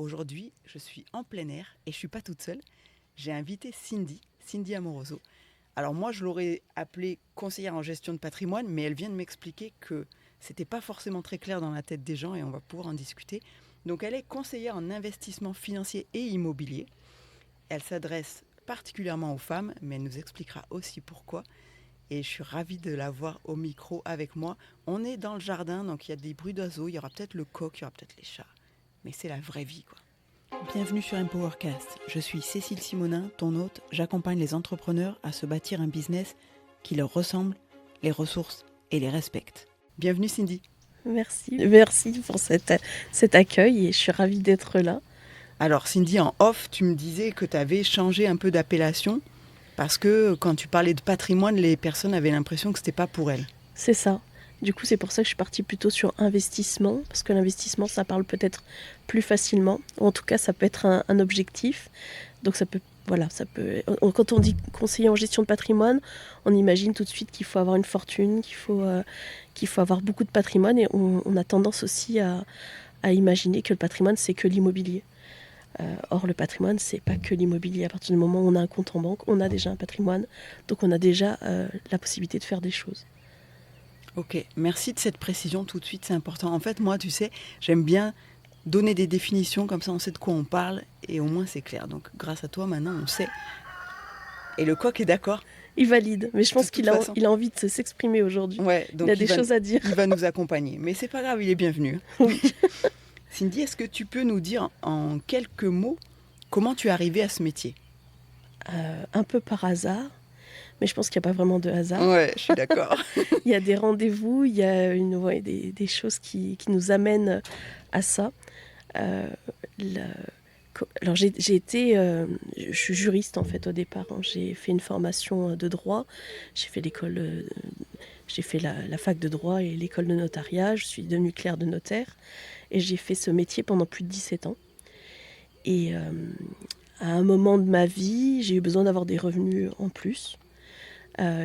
Aujourd'hui, je suis en plein air et je ne suis pas toute seule. J'ai invité Cindy Amoroso. Alors moi, je l'aurais appelée conseillère en gestion de patrimoine, mais elle vient de m'expliquer que ce n'était pas forcément très clair dans la tête des gens et on va pouvoir en discuter. Donc elle est conseillère en investissement financier et immobilier. Elle s'adresse particulièrement aux femmes, mais elle nous expliquera aussi pourquoi. Et je suis ravie de la voir au micro avec moi. On est dans le jardin, donc il y a des bruits d'oiseaux, il y aura peut-être le coq, il y aura peut-être les chats. Mais c'est la vraie vie, quoi. Bienvenue sur Empowercast. Je suis Cécile Simonin, ton hôte. J'accompagne les entrepreneurs à se bâtir un business qui leur ressemble, les ressources et les respecte. Bienvenue Cindy. Merci pour cet accueil et je suis ravie d'être là. Alors Cindy, en off, tu me disais que tu avais changé un peu d'appellation parce que quand tu parlais de patrimoine, les personnes avaient l'impression que ce n'était pas pour elles. C'est ça. Du coup, c'est pour ça que je suis partie plutôt sur investissement, parce que l'investissement, ça parle peut-être plus facilement. Ou en tout cas, ça peut être un objectif. Donc ça peut. Quand on dit conseiller en gestion de patrimoine, on imagine tout de suite qu'il faut avoir une fortune, qu'il faut avoir beaucoup de patrimoine, et on a tendance aussi à imaginer que le patrimoine, c'est que l'immobilier. Or, le patrimoine, c'est pas que l'immobilier. À partir du moment où on a un compte en banque, on a déjà un patrimoine, donc on a déjà la possibilité de faire des choses. Ok, merci de cette précision tout de suite, c'est important. En fait, moi, tu sais, j'aime bien donner des définitions, comme ça on sait de quoi on parle, et au moins c'est clair. Donc grâce à toi, maintenant, on sait. Et le coq est d'accord. Il valide, mais je pense qu'il a envie de s'exprimer aujourd'hui. Ouais, donc il a des choses à dire. Il va nous accompagner, mais c'est pas grave, il est bienvenu. Oui. Cindy, est-ce que tu peux nous dire en quelques mots comment tu es arrivée à ce métier ? Un peu par hasard, mais je pense qu'il n'y a pas vraiment de hasard. Ouais, je suis d'accord. Il y a des rendez-vous, il y a des choses qui nous amènent à ça. Alors je suis juriste en fait au départ. J'ai fait une formation de droit, j'ai fait la fac de droit et l'école de notariat. Je suis devenue clerc de notaire et j'ai fait ce métier pendant plus de 17 ans. Et à un moment de ma vie, j'ai eu besoin d'avoir des revenus en plus.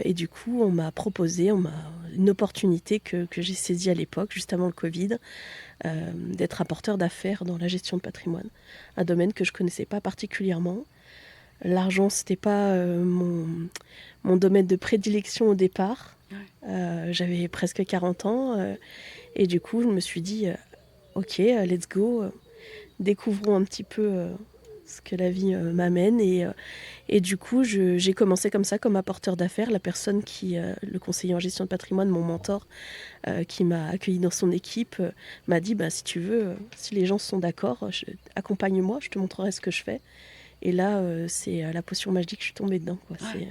Et du coup, on m'a proposé une opportunité que j'ai saisie à l'époque, juste avant le Covid, d'être apporteur d'affaires dans la gestion de patrimoine. Un domaine que je ne connaissais pas particulièrement. L'argent, ce n'était pas mon domaine de prédilection au départ. J'avais presque 40 ans. Et du coup, je me suis dit, ok, let's go. Découvrons un petit peu ce que la vie m'amène. Et du coup, j'ai commencé comme ça, comme apporteur d'affaires. La personne le conseiller en gestion de patrimoine, mon mentor, qui m'a accueilli dans son équipe, m'a dit, si tu veux, si les gens sont d'accord, accompagne-moi, je te montrerai ce que je fais. Et là, c'est la potion magique, je suis tombée dedans, quoi. Ouais.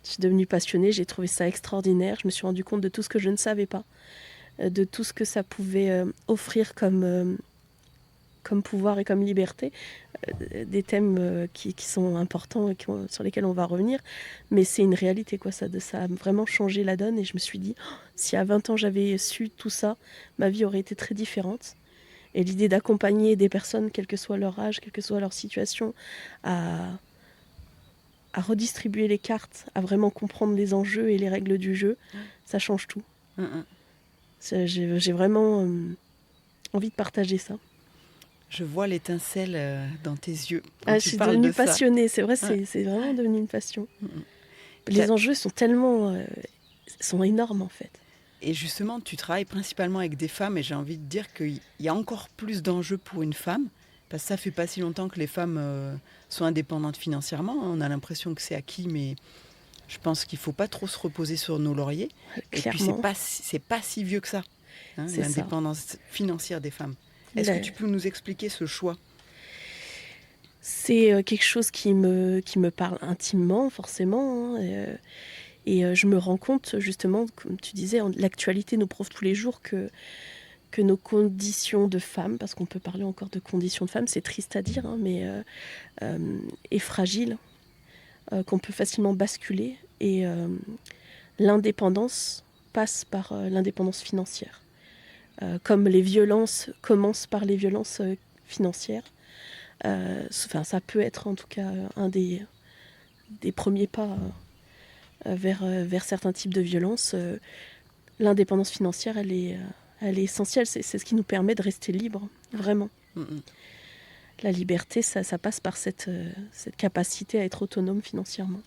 Je suis devenue passionnée, j'ai trouvé ça extraordinaire. Je me suis rendu compte de tout ce que je ne savais pas, de tout ce que ça pouvait offrir comme pouvoir et comme liberté, des thèmes qui sont importants et sur lesquels on va revenir, mais c'est une réalité, quoi. Ça a vraiment changé la donne et je me suis dit, si à 20 ans j'avais su tout ça, ma vie aurait été très différente. Et l'idée d'accompagner des personnes, quel que soit leur âge, quelle que soit leur situation, à redistribuer les cartes, à vraiment comprendre les enjeux et les règles du jeu, ça change tout. J'ai vraiment envie de partager ça. Je vois l'étincelle dans tes yeux. Je suis devenue passionnée, c'est vrai, c'est vraiment devenu une passion. Les enjeux sont tellement sont énormes en fait. Et justement, tu travailles principalement avec des femmes et j'ai envie de dire qu'il y a encore plus d'enjeux pour une femme parce que ça fait pas si longtemps que les femmes sont indépendantes financièrement. On a l'impression que c'est acquis, mais je pense qu'il faut pas trop se reposer sur nos lauriers. Clairement. Et puis c'est pas si vieux que ça, l'indépendance financière des femmes. Est-ce que tu peux nous expliquer ce choix ? C'est quelque chose qui me parle intimement, forcément. Et je me rends compte, justement, comme tu disais, l'actualité nous prouve tous les jours que nos conditions de femmes, parce qu'on peut parler encore de conditions de femmes, c'est triste à dire, mais est fragile, qu'on peut facilement basculer. Et l'indépendance passe par l'indépendance financière. Comme les violences commencent par les violences financières, ça peut être en tout cas un des premiers pas vers certains types de violences. L'indépendance financière, elle est essentielle. C'est ce qui nous permet de rester libre, vraiment. La liberté, ça passe par cette capacité à être autonome financièrement.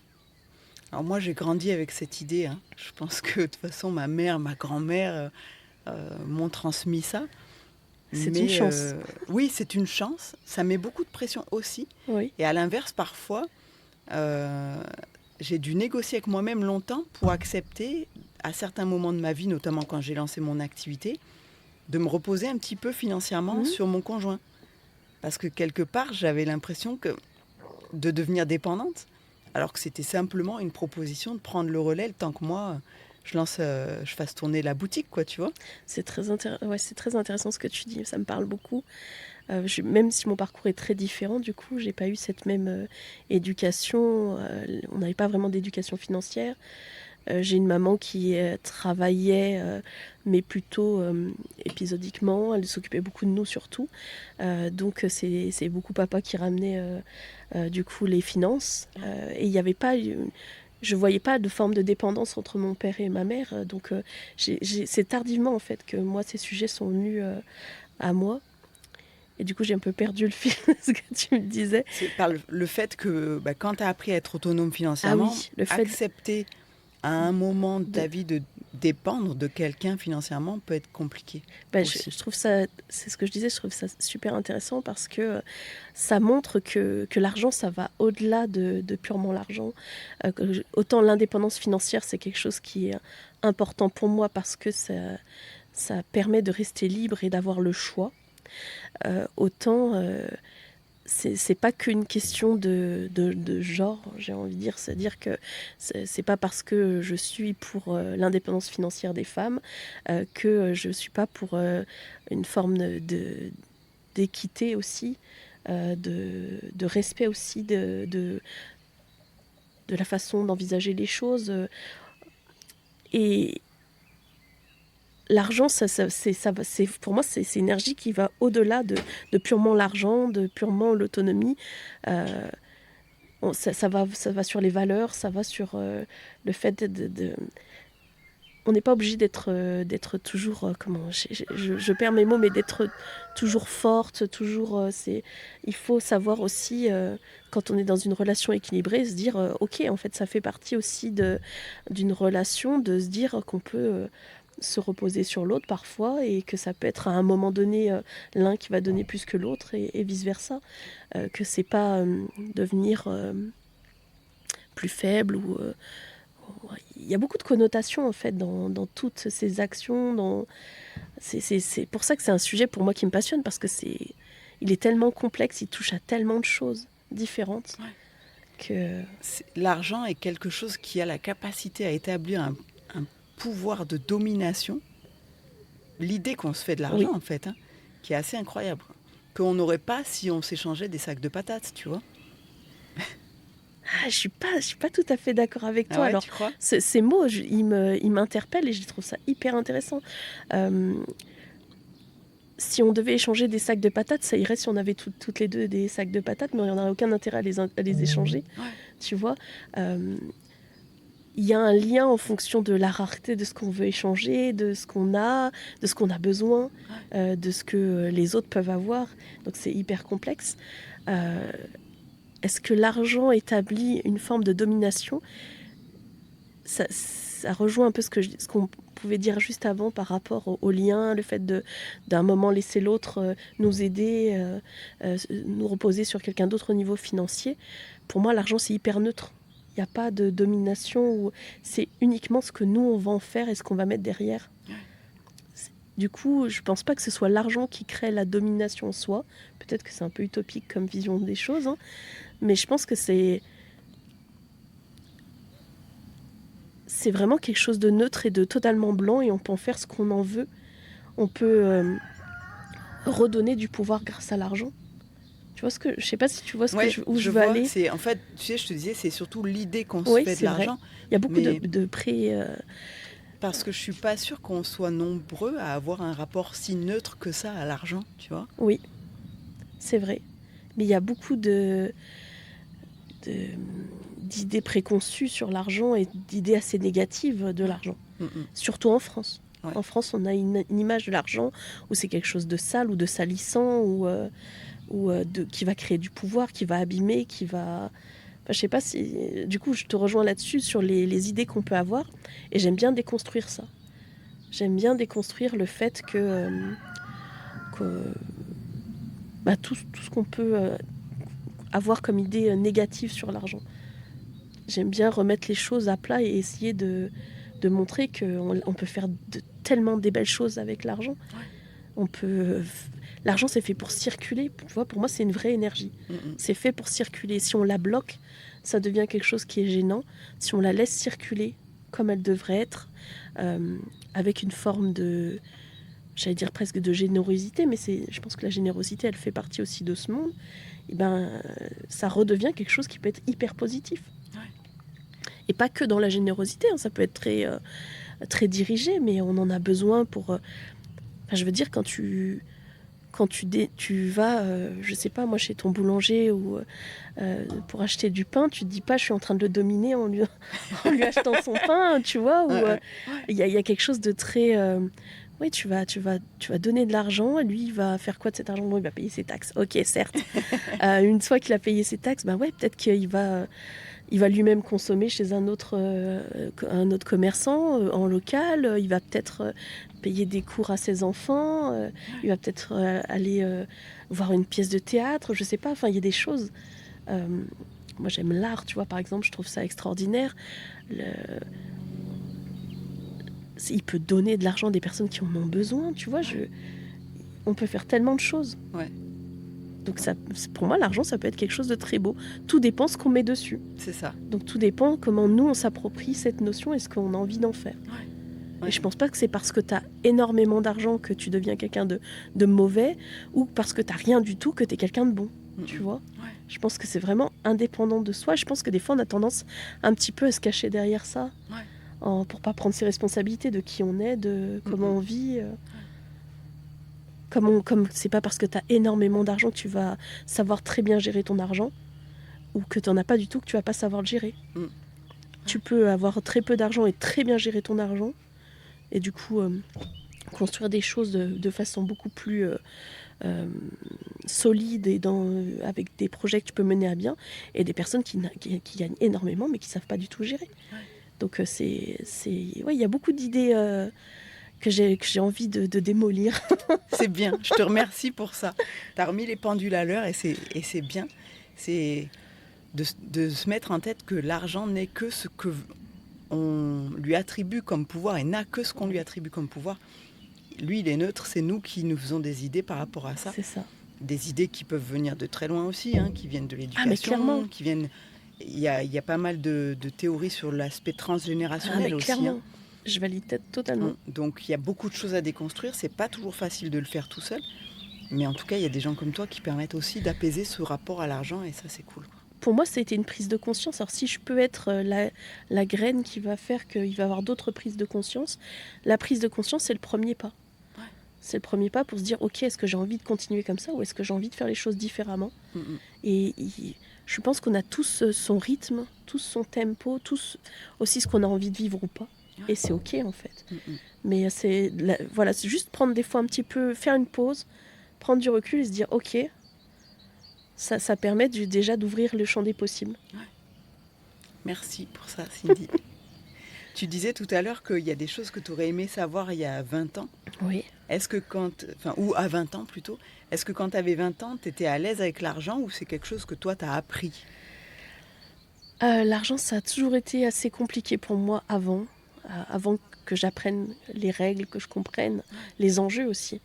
Alors moi, j'ai grandi avec cette idée, hein. Je pense que de toute façon, ma mère, ma grand-mère m'ont transmis ça. C'est une Mais chance. oui, c'est une chance. Ça met beaucoup de pression aussi. Oui. Et à l'inverse, parfois, euh, j'ai dû négocier avec moi-même longtemps pour accepter, à certains moments de ma vie, notamment quand j'ai lancé mon activité, de me reposer un petit peu financièrement Mhm. sur mon conjoint. Parce que quelque part, j'avais l'impression de devenir dépendante, alors que c'était simplement une proposition de prendre le relais le temps que moi, je fasse tourner la boutique, quoi, tu vois. C'est c'est très intéressant ce que tu dis, ça me parle beaucoup. Même si mon parcours est très différent, du coup, j'ai pas eu cette même éducation. On n'avait pas vraiment d'éducation financière. J'ai une maman qui travaillait, mais plutôt épisodiquement. Elle s'occupait beaucoup de nous surtout. Donc c'est beaucoup papa qui ramenait du coup les finances. Et il n'y avait pas... Je voyais pas de forme de dépendance entre mon père et ma mère. Donc c'est tardivement en fait que moi ces sujets sont venus à moi. Et du coup j'ai un peu perdu le fil de ce que tu me disais. C'est par le fait que quand tu as appris à être autonome Ah financièrement, oui, le fait accepter à un moment de de... ta vie de dépendre de quelqu'un financièrement peut être compliqué aussi. Je trouve ça, c'est ce que je disais, je trouve ça super intéressant parce que ça montre que l'argent, ça va au-delà de purement l'argent. Autant l'indépendance financière, c'est quelque chose qui est important pour moi parce que ça permet de rester libre et d'avoir le choix. Autant c'est pas qu'une question de genre, j'ai envie de dire. C'est-à-dire que c'est pas parce que je suis pour l'indépendance financière des femmes que je suis pas pour une forme d'équité aussi, de respect aussi de la façon d'envisager les choses. Et l'argent, pour moi, c'est une énergie qui va au-delà de purement l'argent, de purement l'autonomie. Euh, ça va sur les valeurs, ça va sur le fait on n'est pas obligé d'être toujours comment je perds mes mots, mais d'être toujours forte, toujours il faut savoir aussi quand on est dans une relation équilibrée se dire ok, en fait ça fait partie aussi d'une relation, de se dire qu'on peut se reposer sur l'autre parfois et que ça peut être à un moment donné l'un qui va donner plus que l'autre et vice versa, que c'est pas devenir plus faible ou il y a beaucoup de connotations en fait dans toutes ces actions. C'est pour ça que c'est un sujet pour moi qui me passionne parce que il est tellement complexe, il touche à tellement de choses différentes que L'argent est quelque chose qui a la capacité à établir un pouvoir de domination. L'idée qu'on se fait de l'argent, oui. en fait, hein, qui est assez incroyable. Qu'on n'aurait pas si on s'échangeait des sacs de patates, tu vois. Ah, je suis pas tout à fait d'accord avec Ah toi. ouais, Alors, tu crois? ces mots, ils m'interpellent et je trouve ça hyper intéressant. Euh, si on devait échanger des sacs de patates, ça irait si on avait toutes les deux des sacs de patates, mais on n'aurait aucun intérêt à les échanger, Ouais. tu vois. Il y a un lien en fonction de la rareté de ce qu'on veut échanger, de ce qu'on a, de ce qu'on a besoin, de ce que les autres peuvent avoir. Donc c'est hyper complexe. Est-ce que l'argent établit une forme de domination ? Ça rejoint un peu ce qu'on pouvait dire juste avant par rapport au lien, le fait d'un moment laisser l'autre nous aider, nous reposer sur quelqu'un d'autre au niveau financier. Pour moi, l'argent, c'est hyper neutre. Il n'y a pas de domination, c'est uniquement ce que nous, on va en faire et ce qu'on va mettre derrière. Du coup, je ne pense pas que ce soit l'argent qui crée la domination en soi. Peut-être que c'est un peu utopique comme vision des choses, hein, mais je pense que c'est vraiment quelque chose de neutre et de totalement blanc et on peut en faire ce qu'on en veut. On peut redonner du pouvoir grâce à l'argent. Tu vois je sais pas si tu vois où je veux vois. aller. En fait, tu sais, je te disais, c'est surtout l'idée qu'on se Oui, fait de c'est vrai. l'argent. Il y a beaucoup mais de pré... parce que je suis pas sûre qu'on soit nombreux à avoir un rapport si neutre que ça à l'argent, tu vois. Oui, c'est vrai. Mais il y a beaucoup d'idées préconçues sur l'argent et d'idées assez négatives de l'argent. Surtout en France. Ouais. En France, on a une image de l'argent où c'est quelque chose de sale ou de salissant ou qui va créer du pouvoir, qui va abîmer, qui va... Enfin, je sais pas si... Du coup, je te rejoins là-dessus sur les idées qu'on peut avoir. Et j'aime bien déconstruire ça. J'aime bien déconstruire le fait que tout ce qu'on peut avoir comme idée négative sur l'argent. J'aime bien remettre les choses à plat et essayer de montrer qu'on peut faire tellement des belles choses avec l'argent. L'argent, c'est fait pour circuler. Tu vois, pour moi, c'est une vraie énergie. C'est fait pour circuler. Si on la bloque, ça devient quelque chose qui est gênant. Si on la laisse circuler comme elle devrait être, avec une forme de... J'allais dire presque de générosité, mais je pense que la générosité, elle fait partie aussi de ce monde. Et ça redevient quelque chose qui peut être hyper positif. Et pas que dans la générosité, hein, ça peut être très, très dirigé, mais on en a besoin pour... je veux dire, quand tu vas, je sais pas, moi, chez ton boulanger ou pour acheter du pain, tu te dis pas, je suis en train de le dominer en lui achetant son pain, tu vois, ou il y a quelque chose de très... oui, tu vas donner de l'argent, et lui, il va faire quoi de cet argent? Bon, il va payer ses taxes, ok, certes. Une fois qu'il a payé ses taxes, peut-être qu'il va lui-même consommer chez un autre commerçant en local. Il va peut-être payer des cours à ses enfants. Il va peut-être aller voir une pièce de théâtre. Je sais pas. Enfin, il y a des choses. Moi, j'aime l'art, tu vois. Par exemple, je trouve ça extraordinaire. Il peut donner de l'argent à des personnes qui en ont besoin, tu vois. On peut faire tellement de choses. Ouais. Donc pour moi, l'argent, ça peut être quelque chose de très beau. Tout dépend ce qu'on met dessus. C'est ça. Donc tout dépend comment nous, on s'approprie cette notion et ce qu'on a envie d'en faire. Ouais. Et je pense pas que c'est parce que tu as énormément d'argent que tu deviens quelqu'un de mauvais, ou parce que tu n'as rien du tout que tu es quelqu'un de bon. Tu vois. Je pense que c'est vraiment indépendant de soi. Je pense que des fois, on a tendance un petit peu à se cacher derrière ça, pour pas prendre ses responsabilités de qui on est, de comment on vit. Comme c'est pas parce que tu as énormément d'argent que tu vas savoir très bien gérer ton argent, ou que tu n'en as pas du tout que tu vas pas savoir le gérer. Tu peux avoir très peu d'argent et très bien gérer ton argent, et du coup construire des choses de façon beaucoup plus solide et avec des projets que tu peux mener à bien, et des personnes qui gagnent énormément mais qui savent pas du tout gérer. Donc il y a beaucoup d'idées que j'ai envie de démolir. C'est bien, je te remercie pour ça. Tu as remis les pendules à l'heure et c'est bien. C'est de se mettre en tête que l'argent n'est que ce qu'on lui attribue comme pouvoir et n'a que ce qu'on lui attribue comme pouvoir. Lui, il est neutre, c'est nous qui nous faisons des idées par rapport à ça. C'est ça. Des idées qui peuvent venir de très loin aussi, qui viennent de l'éducation. Mais clairement. Qui viennent... Il y a pas mal de théories sur l'aspect transgénérationnel aussi. Clairement. Je valide totalement. Donc il y a beaucoup de choses à déconstruire. C'est pas toujours facile de le faire tout seul. Mais en tout cas, il y a des gens comme toi qui permettent aussi d'apaiser ce rapport à l'argent. Et ça, c'est cool. Pour moi, ça a été une prise de conscience. Alors si je peux être la graine qui va faire qu'il va y avoir d'autres prises de conscience, la prise de conscience, c'est le premier pas. C'est le premier pas pour se dire, ok, est-ce que j'ai envie de continuer comme ça, ou est-ce que j'ai envie de faire les choses différemment? Et je pense qu'on a tous son rythme, tous son tempo, tous aussi ce qu'on a envie de vivre ou pas. Et c'est ok en fait. Mais c'est juste prendre des fois un petit peu, faire une pause, prendre du recul et se dire ok, ça permet déjà d'ouvrir le champ des possibles. Merci pour ça, Cindy. Tu disais tout à l'heure qu'il y a des choses que tu aurais aimé savoir il y a 20 ans. Oui. Est-ce que ou à 20 ans plutôt, est-ce que quand tu avais 20 ans, tu étais à l'aise avec l'argent ou c'est quelque chose que toi tu as appris? L'argent, ça a toujours été assez compliqué pour moi avant que j'apprenne les règles, que je comprenne les enjeux aussi.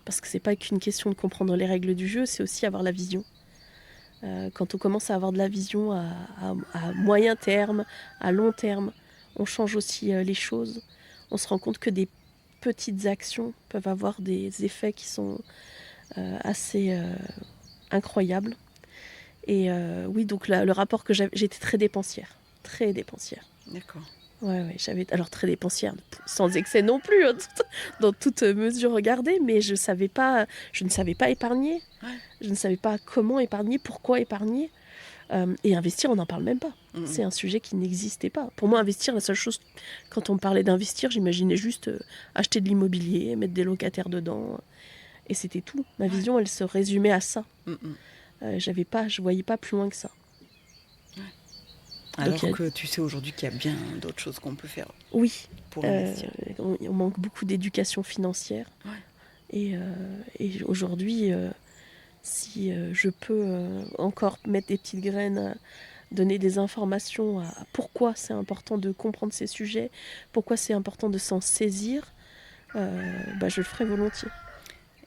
Parce que c'est pas qu'une question de comprendre les règles du jeu, c'est aussi avoir la vision. Quand on commence à avoir de la vision à moyen terme, à long terme, on change aussi les choses. On se rend compte que des petites actions peuvent avoir des effets qui sont assez incroyables. Et oui, donc le rapport que j'étais très dépensière. Très dépensière. D'accord. Ouais, alors très dépensière, sans excès non plus, dans toute mesure regardée, mais je ne savais pas épargner. Je ne savais pas comment épargner, pourquoi épargner. Et investir, on n'en parle même pas. C'est un sujet qui n'existait pas. Pour moi, investir, la seule chose, quand on me parlait d'investir, j'imaginais juste acheter de l'immobilier, mettre des locataires dedans Et c'était tout. Ma vision, elle se résumait à ça. Mm, mm. Je voyais pas plus loin que ça. Alors Donc, que tu sais aujourd'hui qu'il y a bien d'autres choses qu'on peut faire oui, pour investir. on manque beaucoup d'éducation financière. Ouais. Et aujourd'hui, si je peux encore mettre des petites graines, donner des informations à pourquoi c'est important de comprendre ces sujets, pourquoi c'est important de s'en saisir, je le ferai volontiers.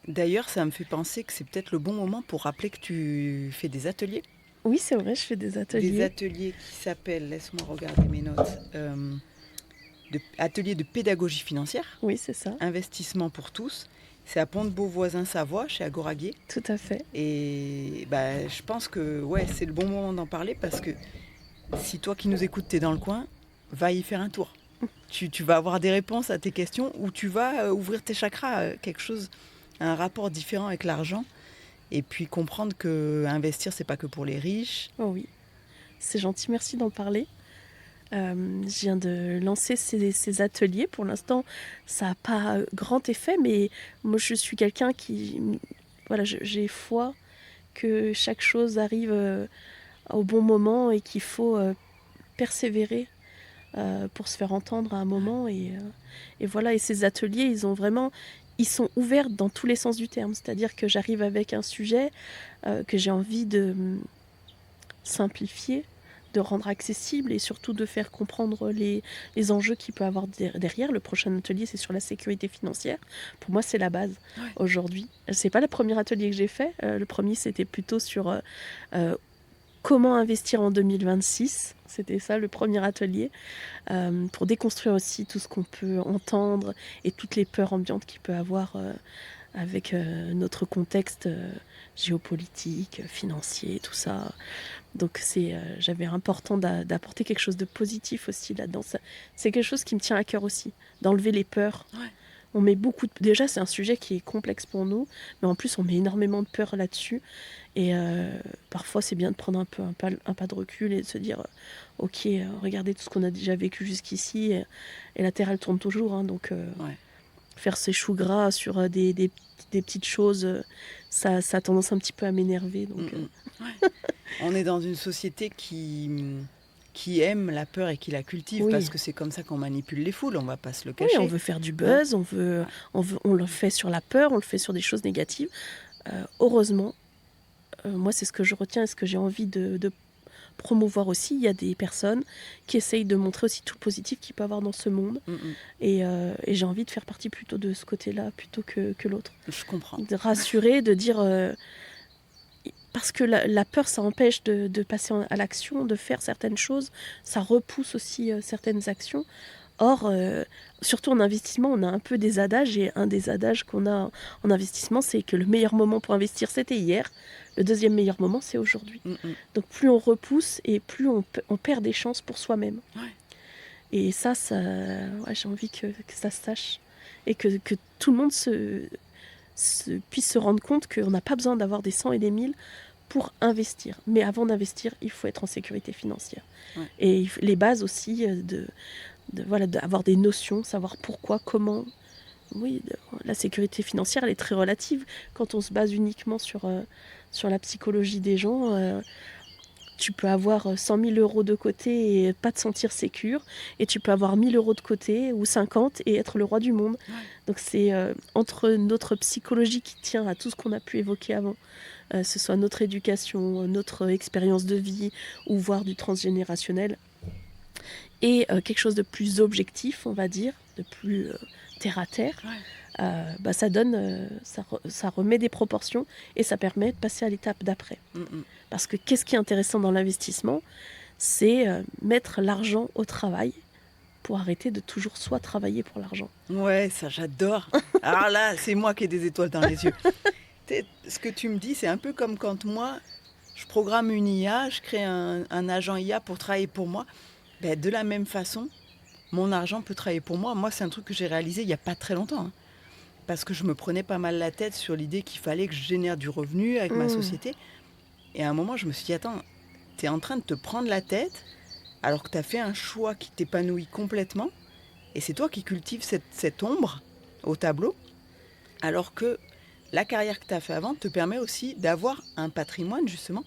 D'ailleurs, ça me fait penser que c'est peut-être le bon moment pour rappeler que tu fais des ateliers. Oui, c'est vrai, je fais des Des ateliers. ateliers qui s'appellent, laisse-moi regarder mes notes, ateliers de pédagogie financière, Oui, c'est ça, investissement pour tous. C'est à Pont-de-Beauvoisin-Savoie, chez Agoraguet. tout à fait. Et je pense que c'est le bon moment d'en parler parce que si toi qui nous écoutes, t'es dans le coin, va y faire un tour. Tu vas avoir des réponses à tes questions ou tu vas ouvrir tes chakras, quelque chose, un rapport différent avec l'argent. Et puis comprendre que investir, c'est pas que pour les riches. Oh oui, c'est gentil, merci d'en parler. Je viens de lancer ces ateliers. Pour l'instant, ça n'a pas grand effet, mais moi, je suis quelqu'un qui... Voilà, j'ai foi que chaque chose arrive au bon moment et qu'il faut persévérer pour se faire entendre à un moment. Et voilà, et ces ateliers, ils sont ouverts dans tous les sens du terme. C'est-à-dire que j'arrive avec un sujet que j'ai envie de simplifier, de rendre accessible et surtout de faire comprendre les enjeux qu'il peut avoir derrière. Le prochain atelier, c'est sur la sécurité financière. Pour moi, c'est la base aujourd'hui. C'est pas le premier atelier que j'ai fait. Le premier, c'était plutôt sur comment investir en 2026. C'était ça, le premier atelier, pour déconstruire aussi tout ce qu'on peut entendre et toutes les peurs ambiantes qu'il peut avoir avec notre contexte géopolitique, financier, tout ça. Donc j'avais important d'apporter quelque chose de positif aussi là-dedans. C'est quelque chose qui me tient à cœur aussi, d'enlever les peurs. Ouais. On met déjà, c'est un sujet qui est complexe pour nous, mais en plus, on met énormément de peur là-dessus. Et parfois, c'est bien de prendre un pas de recul et de se dire ok, regardez tout ce qu'on a déjà vécu jusqu'ici, et la Terre, elle tourne toujours. Hein, donc, faire ses choux gras sur des petites choses, ça a tendance un petit peu à m'énerver. Donc, On est dans une société qui aime la peur et qui la cultive parce que c'est comme ça qu'on manipule les foules, on va pas se le cacher. Oui, on veut faire du buzz, on le fait sur la peur, on le fait sur des choses négatives. Heureusement, moi c'est ce que je retiens et ce que j'ai envie de promouvoir aussi. Il y a des personnes qui essayent de montrer aussi tout le positif qu'il peut y avoir dans ce monde. Et j'ai envie de faire partie plutôt de ce côté-là plutôt que l'autre. Je comprends. De rassurer, de dire... parce que la peur, ça empêche de passer à l'action, de faire certaines choses. Ça repousse aussi certaines actions. Or, surtout en investissement, on a un peu des adages. Et un des adages qu'on a en investissement, c'est que le meilleur moment pour investir, c'était hier. Le deuxième meilleur moment, c'est aujourd'hui. Donc plus on repousse et plus on perd des chances pour soi-même. Ouais. Et ça j'ai envie que ça se sache. Et que tout le monde puisse se rendre compte qu'on n'a pas besoin d'avoir des 100 et des 1000 pour investir. Mais avant d'investir, il faut être en sécurité financière. Ouais. Et les bases aussi, d'avoir des notions, savoir pourquoi, comment. Oui, la sécurité financière, elle est très relative. Quand on se base uniquement sur la psychologie des gens, tu peux avoir 100 000 euros de côté et pas te sentir sécure. Et tu peux avoir 1000 euros de côté ou 50 et être le roi du monde. Ouais. Donc c'est entre notre psychologie qui tient à tout ce qu'on a pu évoquer avant, ce soit notre éducation, notre expérience de vie ou voire du transgénérationnel, et quelque chose de plus objectif, on va dire, de plus terre à terre. Ouais. Ça donne, ça remet des proportions et ça permet de passer à l'étape d'après. Parce que qu'est-ce qui est intéressant dans l'investissement, c'est mettre l'argent au travail pour arrêter de toujours soit travailler pour l'argent. Ouais, ça j'adore. Alors là, c'est moi qui ai des étoiles dans les yeux. Ce que tu me dis, c'est un peu comme quand moi, je programme une IA, je crée un agent IA pour travailler pour moi. De la même façon, mon argent peut travailler pour moi. Moi, c'est un truc que j'ai réalisé il n'y a pas très longtemps. Hein, parce que je me prenais pas mal la tête sur l'idée qu'il fallait que je génère du revenu avec ma société. Et à un moment, je me suis dit, attends, tu es en train de te prendre la tête alors que tu as fait un choix qui t'épanouit complètement. Et c'est toi qui cultives cette ombre au tableau. Alors que la carrière que tu as fait avant te permet aussi d'avoir un patrimoine, justement,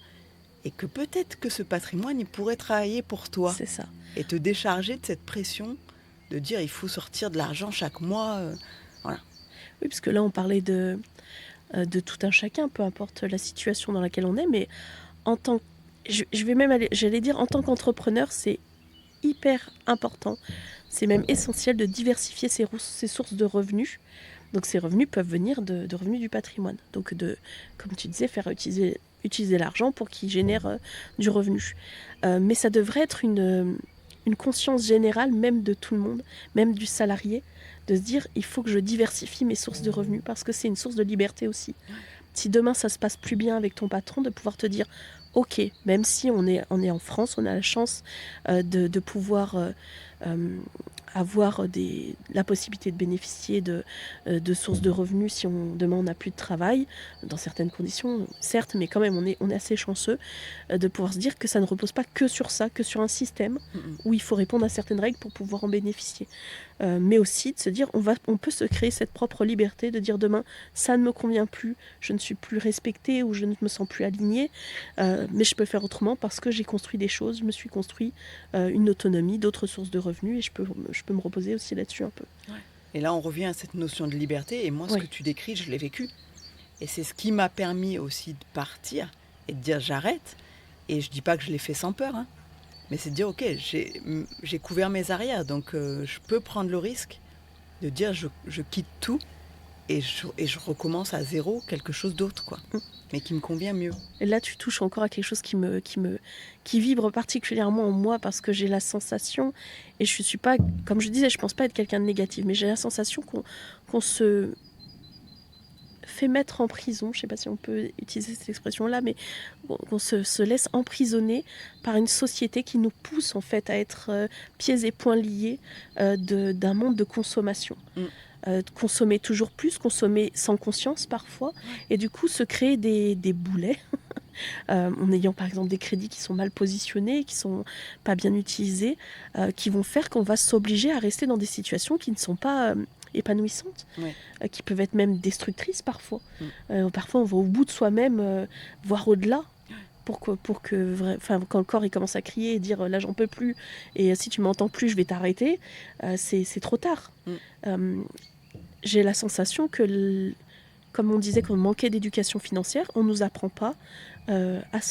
et que peut-être que ce patrimoine, il pourrait travailler pour toi C'est ça. et te décharger de cette pression de dire il faut sortir de l'argent chaque mois. Voilà. Oui, parce que là, on parlait de tout un chacun, peu importe la situation dans laquelle on est, mais en tant je vais même j'allais dire en tant qu'entrepreneur, c'est hyper important, c'est même essentiel de diversifier ses sources de revenus. Donc ces revenus peuvent venir de revenus du patrimoine. Donc comme tu disais, faire utiliser l'argent pour qu'il génère du revenu. Mais ça devrait être une conscience générale, même de tout le monde, même du salarié, de se dire il faut que je diversifie mes sources de revenus parce que c'est une source de liberté aussi. Si demain ça se passe plus bien avec ton patron, de pouvoir te dire ok, même si on est en France, on a la chance de pouvoir avoir la possibilité de bénéficier de sources de revenus si demain on n'a plus de travail, dans certaines conditions, certes, mais quand même on est assez chanceux de pouvoir se dire que ça ne repose pas que sur ça, que sur un système où il faut répondre à certaines règles pour pouvoir en bénéficier. Mais aussi de se dire on peut se créer cette propre liberté de dire demain ça ne me convient plus, je ne suis plus respectée ou je ne me sens plus alignée, mais je peux faire autrement parce que j'ai construit des choses, je me suis construit une autonomie, d'autres sources de revenus et je peux me reposer aussi là-dessus un peu. Ouais. Et là on revient à cette notion de liberté et moi ce que tu décris je l'ai vécu et c'est ce qui m'a permis aussi de partir et de dire j'arrête et je dis pas que je l'ai fait sans peur hein. Mais c'est de dire, ok, j'ai couvert mes arrières, donc je peux prendre le risque de dire, je quitte tout et je recommence à zéro quelque chose d'autre, quoi, mais qui me convient mieux. Et là, tu touches encore à quelque chose qui vibre particulièrement en moi parce que j'ai la sensation, et je suis pas, comme je disais, je pense pas être quelqu'un de négatif, mais j'ai la sensation qu'on se fait mettre en prison, je sais pas si on peut utiliser cette expression-là, mais on se laisse emprisonner par une société qui nous pousse en fait à être pieds et poings liés d'un monde de consommation. De consommer toujours plus, consommer sans conscience parfois, et du coup se créer des boulets, en ayant par exemple des crédits qui sont mal positionnés, qui sont pas bien utilisés, qui vont faire qu'on va s'obliger à rester dans des situations qui ne sont pas épanouissantes, qui peuvent être même destructrices parfois. Parfois on va au bout de soi-même, voire au-delà. Pour que quand le corps il commence à crier et dire là j'en peux plus et si tu m'entends plus je vais t'arrêter, c'est trop tard. J'ai la sensation que, comme on disait qu'on manquait d'éducation financière, on ne nous apprend pas à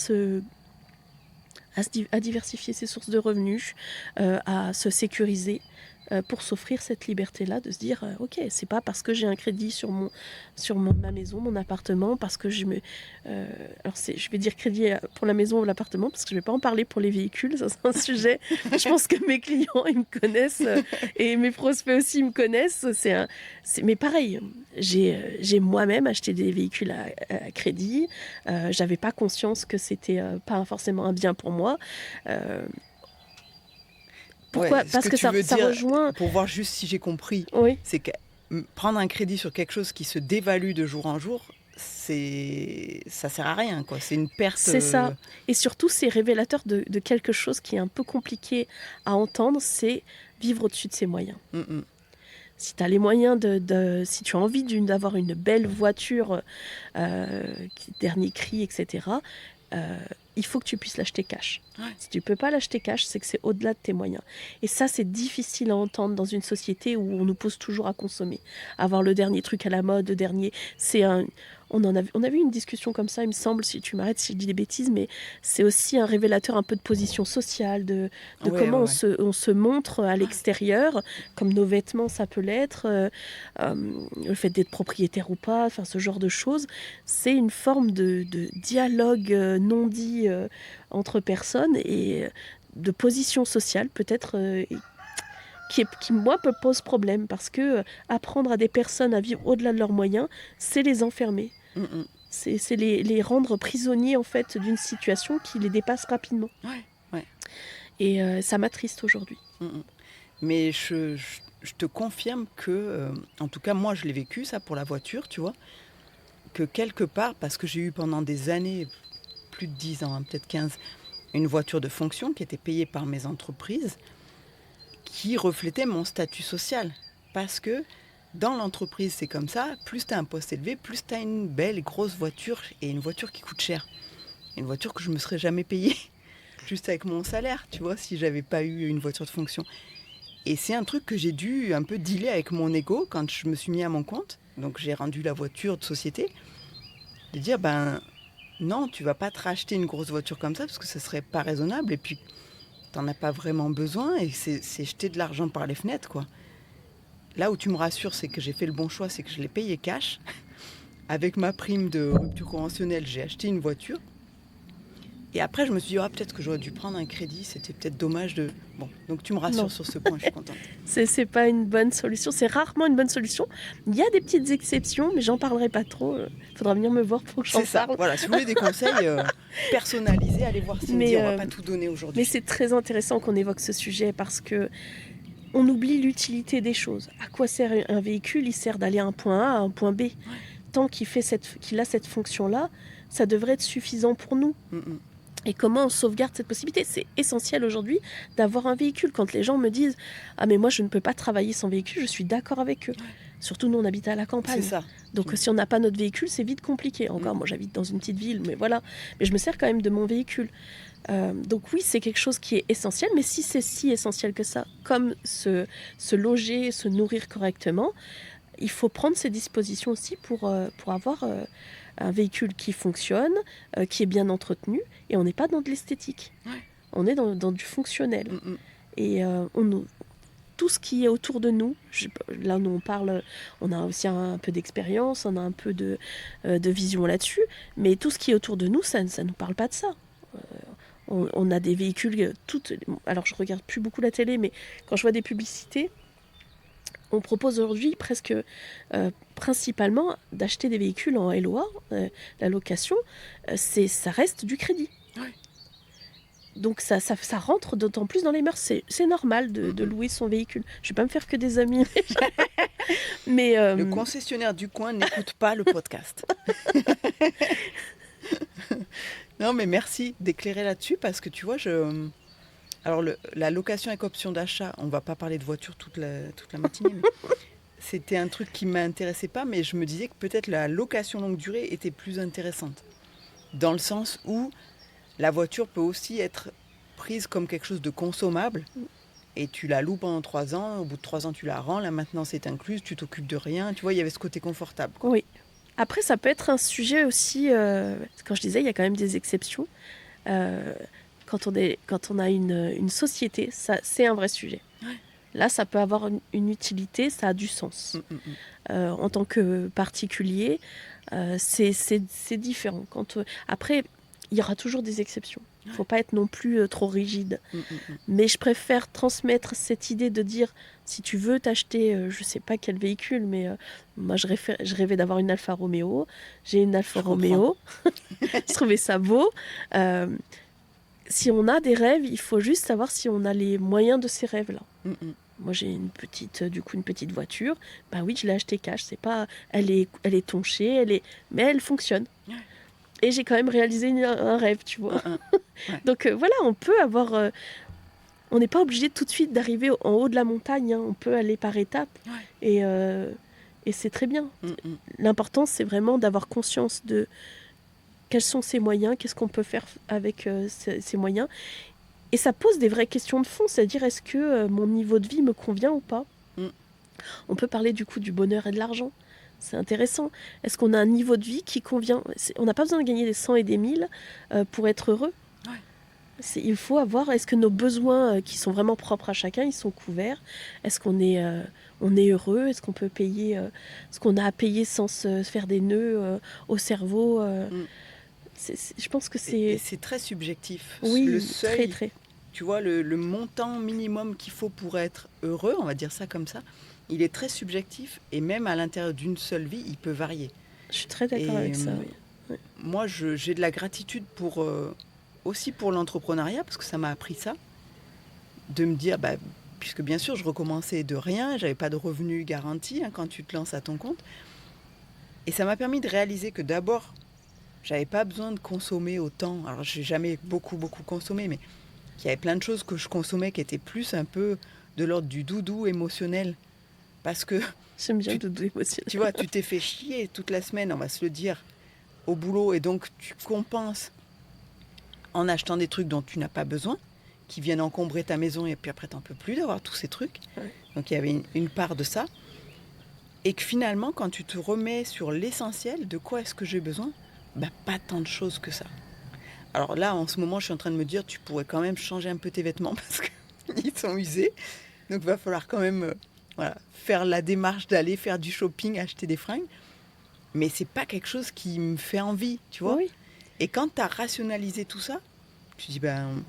diversifier ses sources de revenus, à se sécuriser pour s'offrir cette liberté-là, de se dire ok, c'est pas parce que j'ai un crédit sur ma maison, mon appartement, parce que je vais dire crédit pour la maison ou l'appartement, parce que je vais pas en parler pour les véhicules, ça c'est un sujet, je pense que mes clients ils me connaissent et mes prospects aussi me connaissent, mais pareil, j'ai moi-même acheté des véhicules à crédit, j'avais pas conscience que c'était pas forcément un bien pour moi. Pourquoi ? Parce que ça rejoint... Pour voir juste si j'ai compris, c'est que prendre un crédit sur quelque chose qui se dévalue de jour en jour, ça sert à rien, quoi. C'est une perte. C'est ça. Et surtout, c'est révélateur de quelque chose qui est un peu compliqué à entendre, c'est vivre au-dessus de ses moyens. Si tu as les moyens si tu as envie d'avoir une belle voiture, dernier cri, etc., il faut que tu puisses l'acheter cash. Si tu ne peux pas l'acheter cash, c'est que c'est au-delà de tes moyens. Et ça, c'est difficile à entendre dans une société où on nous pousse toujours à consommer. Avoir le dernier truc à la mode, le dernier... On a vu une discussion comme ça, il me semble, si tu m'arrêtes si je dis des bêtises, mais c'est aussi un révélateur un peu de position sociale, de comment on se montre à l'extérieur, comme nos vêtements, ça peut l'être, le fait d'être propriétaire ou pas, enfin ce genre de choses. C'est une forme de dialogue non dit entre personnes et de position sociale, peut-être... qui moi me pose problème parce que apprendre à des personnes à vivre au-delà de leurs moyens, c'est les enfermer. C'est les rendre prisonniers en fait d'une situation qui les dépasse rapidement. Et ça m'attriste aujourd'hui. Mais je te confirme que, en tout cas moi je l'ai vécu ça pour la voiture, tu vois, que quelque part, parce que j'ai eu pendant des années, plus de 10 ans, peut-être 15, une voiture de fonction qui était payée par mes entreprises, qui reflétait mon statut social. Parce que dans l'entreprise, c'est comme ça. Plus tu as un poste élevé, plus tu as une belle grosse voiture et une voiture qui coûte cher. Une voiture que je ne me serais jamais payée, juste avec mon salaire, tu vois, si j'avais pas eu une voiture de fonction. Et c'est un truc que j'ai dû un peu dealer avec mon ego quand je me suis mis à mon compte. Donc j'ai rendu la voiture de société. De dire, non, tu vas pas te racheter une grosse voiture comme ça parce que ce serait pas raisonnable. Et puis, t'en as pas vraiment besoin et c'est jeter de l'argent par les fenêtres, quoi. Là où tu me rassures, c'est que j'ai fait le bon choix, c'est que je l'ai payé cash. Avec ma prime de rupture conventionnelle, j'ai acheté une voiture. Et après, je me suis dit, peut-être que j'aurais dû prendre un crédit, c'était peut-être dommage de... Bon, donc tu me rassures sur ce point, je suis contente. C'est pas une bonne solution, c'est rarement une bonne solution. Il y a des petites exceptions, mais j'en parlerai pas trop. Il faudra venir me voir pour que j'en parle. C'est ça, voilà, si vous voulez des conseils personnalisés, allez voir Cindy, on va pas tout donner aujourd'hui. Mais c'est très intéressant qu'on évoque ce sujet parce que on oublie l'utilité des choses. À quoi sert un véhicule? Il sert d'aller à un point A à un point B. Ouais. Tant qu'il a cette fonction-là, ça devrait être suffisant pour nous. Et comment on sauvegarde cette possibilité? C'est essentiel aujourd'hui d'avoir un véhicule. Quand les gens me disent « Ah mais moi je ne peux pas travailler sans véhicule », je suis d'accord avec eux. Surtout nous on habite à la campagne. C'est ça. Donc si on n'a pas notre véhicule, c'est vite compliqué. Encore, moi j'habite dans une petite ville, mais voilà. Mais je me sers quand même de mon véhicule. Donc oui, c'est quelque chose qui est essentiel. Mais si c'est si essentiel que ça, comme se loger, se nourrir correctement, il faut prendre ses dispositions aussi pour avoir... un véhicule qui fonctionne, qui est bien entretenu, et on n'est pas dans de l'esthétique. Ouais. On est dans du fonctionnel. Et tout ce qui est autour de nous, là nous on parle, on a aussi un peu d'expérience, on a un peu de vision là-dessus, mais tout ce qui est autour de nous, ça ne nous parle pas de ça. On a des véhicules, alors je regarde plus beaucoup la télé, mais quand je vois des publicités, on propose aujourd'hui presque principalement d'acheter des véhicules en LOA, la location, ça reste du crédit. Ouais. Donc ça rentre d'autant plus dans les mœurs. C'est normal de louer son véhicule. Je ne vais pas me faire que des amis. Mais, le concessionnaire du coin n'écoute pas le podcast. Non mais merci d'éclairer là-dessus parce que tu vois, alors, la location avec option d'achat, on ne va pas parler de voiture toute la matinée, mais c'était un truc qui ne m'intéressait pas, mais je me disais que peut-être la location longue durée était plus intéressante. Dans le sens où la voiture peut aussi être prise comme quelque chose de consommable, et tu la loues pendant 3 ans, au bout de 3 ans tu la rends, la maintenance est incluse, tu t'occupes de rien, tu vois, il y avait ce côté confortable, quoi. Oui. Après, ça peut être un sujet aussi, quand je disais, il y a quand même des exceptions. Quand on a une société, ça, c'est un vrai sujet. Ouais. Là, ça peut avoir une utilité, ça a du sens. En tant que particulier, c'est différent. Après, il y aura toujours des exceptions. Il ne faut pas être non plus trop rigide. Mais je préfère transmettre cette idée de dire, si tu veux t'acheter, je ne sais pas quel véhicule, mais moi, je rêvais d'avoir une Alfa Romeo. J'ai une Alfa Romeo. Je trouvais ça beau. Si on a des rêves, il faut juste savoir si on a les moyens de ces rêves-là. Moi, j'ai une petite voiture. Bah oui, je l'ai achetée cash. C'est pas, elle est tonchée, mais elle fonctionne. Ouais. Et j'ai quand même réalisé un rêve, tu vois. Ouais. Donc voilà, on peut avoir. On n'est pas obligé tout de suite d'arriver en haut de la montagne. Hein. On peut aller par étapes. Ouais. Et c'est très bien. L'important, c'est vraiment d'avoir conscience de quels sont ses moyens, qu'est-ce qu'on peut faire avec ces moyens. Et ça pose des vraies questions de fond, c'est-à-dire est-ce que mon niveau de vie me convient ou pas ? On peut parler du coup du bonheur et de l'argent. C'est intéressant. Est-ce qu'on a un niveau de vie qui convient ? On n'a pas besoin de gagner des 100 et des 1000 pour être heureux. Ouais. Il faut avoir, est-ce que nos besoins qui sont vraiment propres à chacun, ils sont couverts ? Est-ce qu'on est heureux ? Est-ce qu'on peut payer ce qu'on a à payer sans se faire des nœuds au cerveau je pense que c'est très subjectif. Oui, le seuil, très. Tu vois, le montant minimum qu'il faut pour être heureux, on va dire ça comme ça, il est très subjectif et même à l'intérieur d'une seule vie, il peut varier. Je suis très d'accord avec ça. Oui. Moi, j'ai de la gratitude aussi pour l'entrepreneuriat parce que ça m'a appris ça, de me dire, puisque bien sûr, je recommençais de rien, j'avais pas de revenus garantis quand tu te lances à ton compte, et ça m'a permis de réaliser que d'abord, j'avais pas besoin de consommer autant. Alors, j'ai jamais beaucoup consommé, mais qu'il y avait plein de choses que je consommais qui étaient plus un peu de l'ordre du doudou émotionnel. Parce que J'aime bien Tu, le doudou émotionnel. tu vois, tu t'es fait chier toute la semaine, on va se le dire, au boulot, et donc tu compenses en achetant des trucs dont tu n'as pas besoin, qui viennent encombrer ta maison, et puis après, tu n'en peux plus d'avoir tous ces trucs. Ouais. Donc il y avait une part de ça. Et que finalement, quand tu te remets sur l'essentiel, de quoi est-ce que j'ai besoin, bah, pas tant de choses que ça. Alors là, en ce moment, je suis en train de me dire, tu pourrais quand même changer un peu tes vêtements parce qu'ils sont usés. Donc il va falloir quand même voilà, faire la démarche d'aller faire du shopping, acheter des fringues. Mais c'est pas quelque chose qui me fait envie, tu vois. Oui. Et quand tu as rationalisé tout ça, tu dis, ben,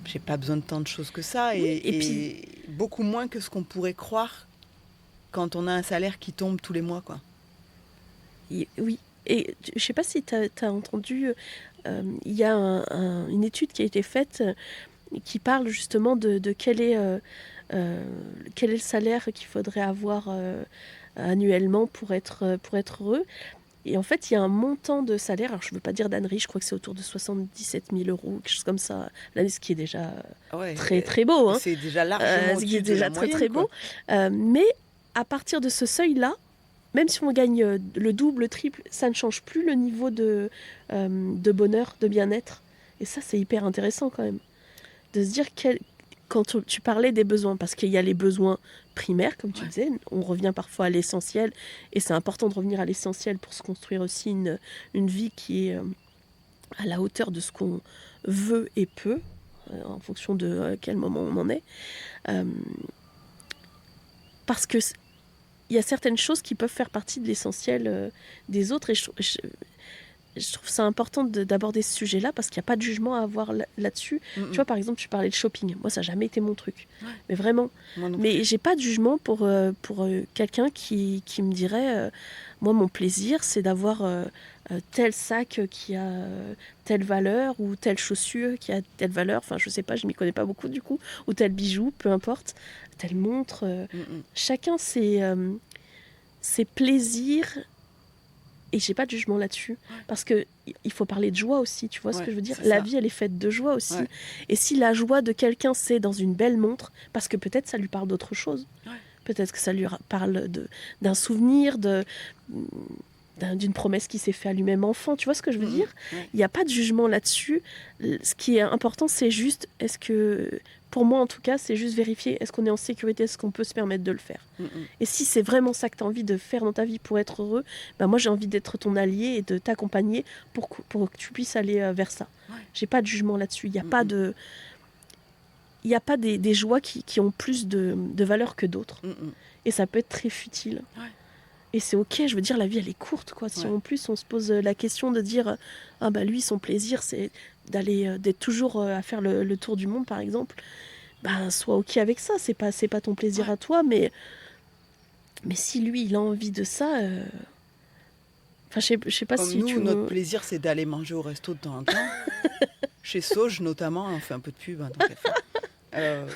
j'ai pas besoin de tant de choses que ça. Oui, et puis, Et beaucoup moins que ce qu'on pourrait croire quand on a un salaire qui tombe tous les mois, quoi. oui. Et je sais pas si tu as entendu, il y a une étude qui a été faite qui parle justement de quel est le salaire qu'il faudrait avoir annuellement pour être heureux. Et en fait, il y a un montant de salaire, alors je ne veux pas dire d'ânerie, je crois que c'est autour de 77 000 euros, quelque chose comme ça, l'année, ce qui est déjà Ouais, très très beau, hein. c'est déjà largement Ce qui est au-dessus de la déjà très moyenne, très quoi. beau. Mais à partir de ce seuil-là, même si on gagne le double, le triple, ça ne change plus le niveau de bonheur, de bien-être. Et ça, c'est hyper intéressant quand même. De se dire, quand tu parlais des besoins, parce qu'il y a les besoins primaires, comme tu Ouais. disais, on revient parfois à l'essentiel, et c'est important de revenir à l'essentiel pour se construire aussi une vie qui est à la hauteur de ce qu'on veut et peut, en fonction de quel moment on en est. Euh, parce que il y a certaines choses qui peuvent faire partie de l'essentiel des autres, et je trouve ça important d'aborder ce sujet-là parce qu'il n'y a pas de jugement à avoir là-dessus. Tu vois, par exemple, tu parlais de shopping. Moi, ça n'a jamais été mon truc. Ouais. Mais vraiment. Moi non Mais plus. j'ai pas de jugement pour quelqu'un qui me dirait moi, mon plaisir, c'est d'avoir tel sac qui a telle valeur ou telle chaussure qui a telle valeur. Enfin, je sais pas, je m'y connais pas beaucoup du coup. Ou tel bijou, peu importe. Telle montre. Chacun ses plaisirs. Et j'ai pas de jugement là-dessus. Parce que il faut parler de joie aussi, tu vois ce que je veux dire ? La vie, elle est faite de joie aussi. Ouais. Et si la joie de quelqu'un, c'est dans une belle montre, parce que peut-être ça lui parle d'autre chose. Ouais. Peut-être que ça lui parle d'un souvenir, d'une promesse qui s'est faite à lui-même enfant. Tu vois ce que je veux dire ? Ouais. Il n'y a pas de jugement là-dessus. Ce qui est important, c'est juste, est-ce que... Pour moi, en tout cas, c'est juste vérifier, est-ce qu'on est en sécurité, est-ce qu'on peut se permettre de le faire. Et si c'est vraiment ça que tu as envie de faire dans ta vie pour être heureux, ben moi, j'ai envie d'être ton allié et de t'accompagner pour que tu puisses aller vers ça. Ouais. J'ai pas de jugement là-dessus. Il n'y a pas de... Il n'y a pas des joies qui ont plus de valeur que d'autres. Et ça peut être très futile. Ouais. Et c'est ok, je veux dire, la vie, elle est courte, quoi. Si en plus, on se pose la question de dire, ah bah lui, son plaisir, c'est d'être toujours à faire le tour du monde, par exemple, ben sois ok avec ça. C'est pas ton plaisir à toi, mais si lui, il a envie de ça... Enfin, je sais pas Comme si nous, notre plaisir, c'est d'aller manger au resto de temps en temps. Chez Sauge, notamment, on fait un peu de pub, hein, tant qu'à faire.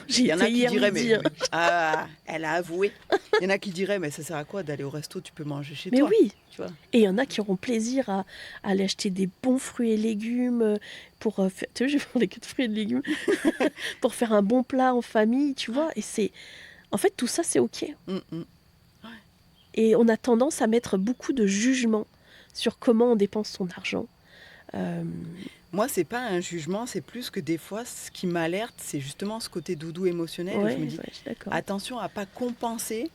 Il y en a qui diraient, mais ah, elle a avoué. Il y en a qui diraient, mais ça sert à quoi d'aller au resto, tu peux manger chez toi. Mais oui, tu vois. Et il y en a qui auront plaisir à aller acheter des bons fruits et légumes pour faire... Tu vois, j'ai parlé que de fruits et de légumes. Pour faire un bon plat en famille, tu vois. Et c'est... En fait, tout ça, c'est ok. Et on a tendance à mettre beaucoup de jugement sur comment on dépense son argent. Moi, c'est pas un jugement, c'est plus que des fois, ce qui m'alerte, c'est justement ce côté doudou émotionnel. Ouais, où je me dis, attention à pas compenser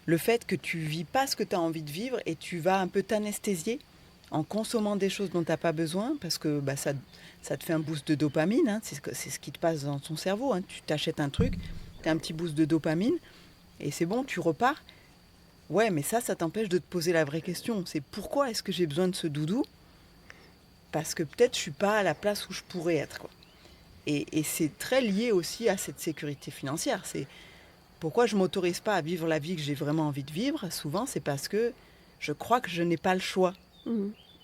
le fait que tu vis pas ce que tu as envie de vivre et tu vas un peu t'anesthésier en consommant des choses dont tu n'as pas besoin parce que bah, ça te fait un boost de dopamine. Hein, c'est ce qui te passe dans ton cerveau. Hein. Tu t'achètes un truc, tu as un petit boost de dopamine et c'est bon, tu repars. Ouais, mais ça t'empêche de te poser la vraie question. C'est pourquoi est-ce que j'ai besoin de ce doudou ? Parce que peut-être je suis pas à la place où je pourrais être, quoi. Et c'est très lié aussi à cette sécurité financière. C'est pourquoi je m'autorise pas à vivre la vie que j'ai vraiment envie de vivre. Souvent, c'est parce que je crois que je n'ai pas le choix.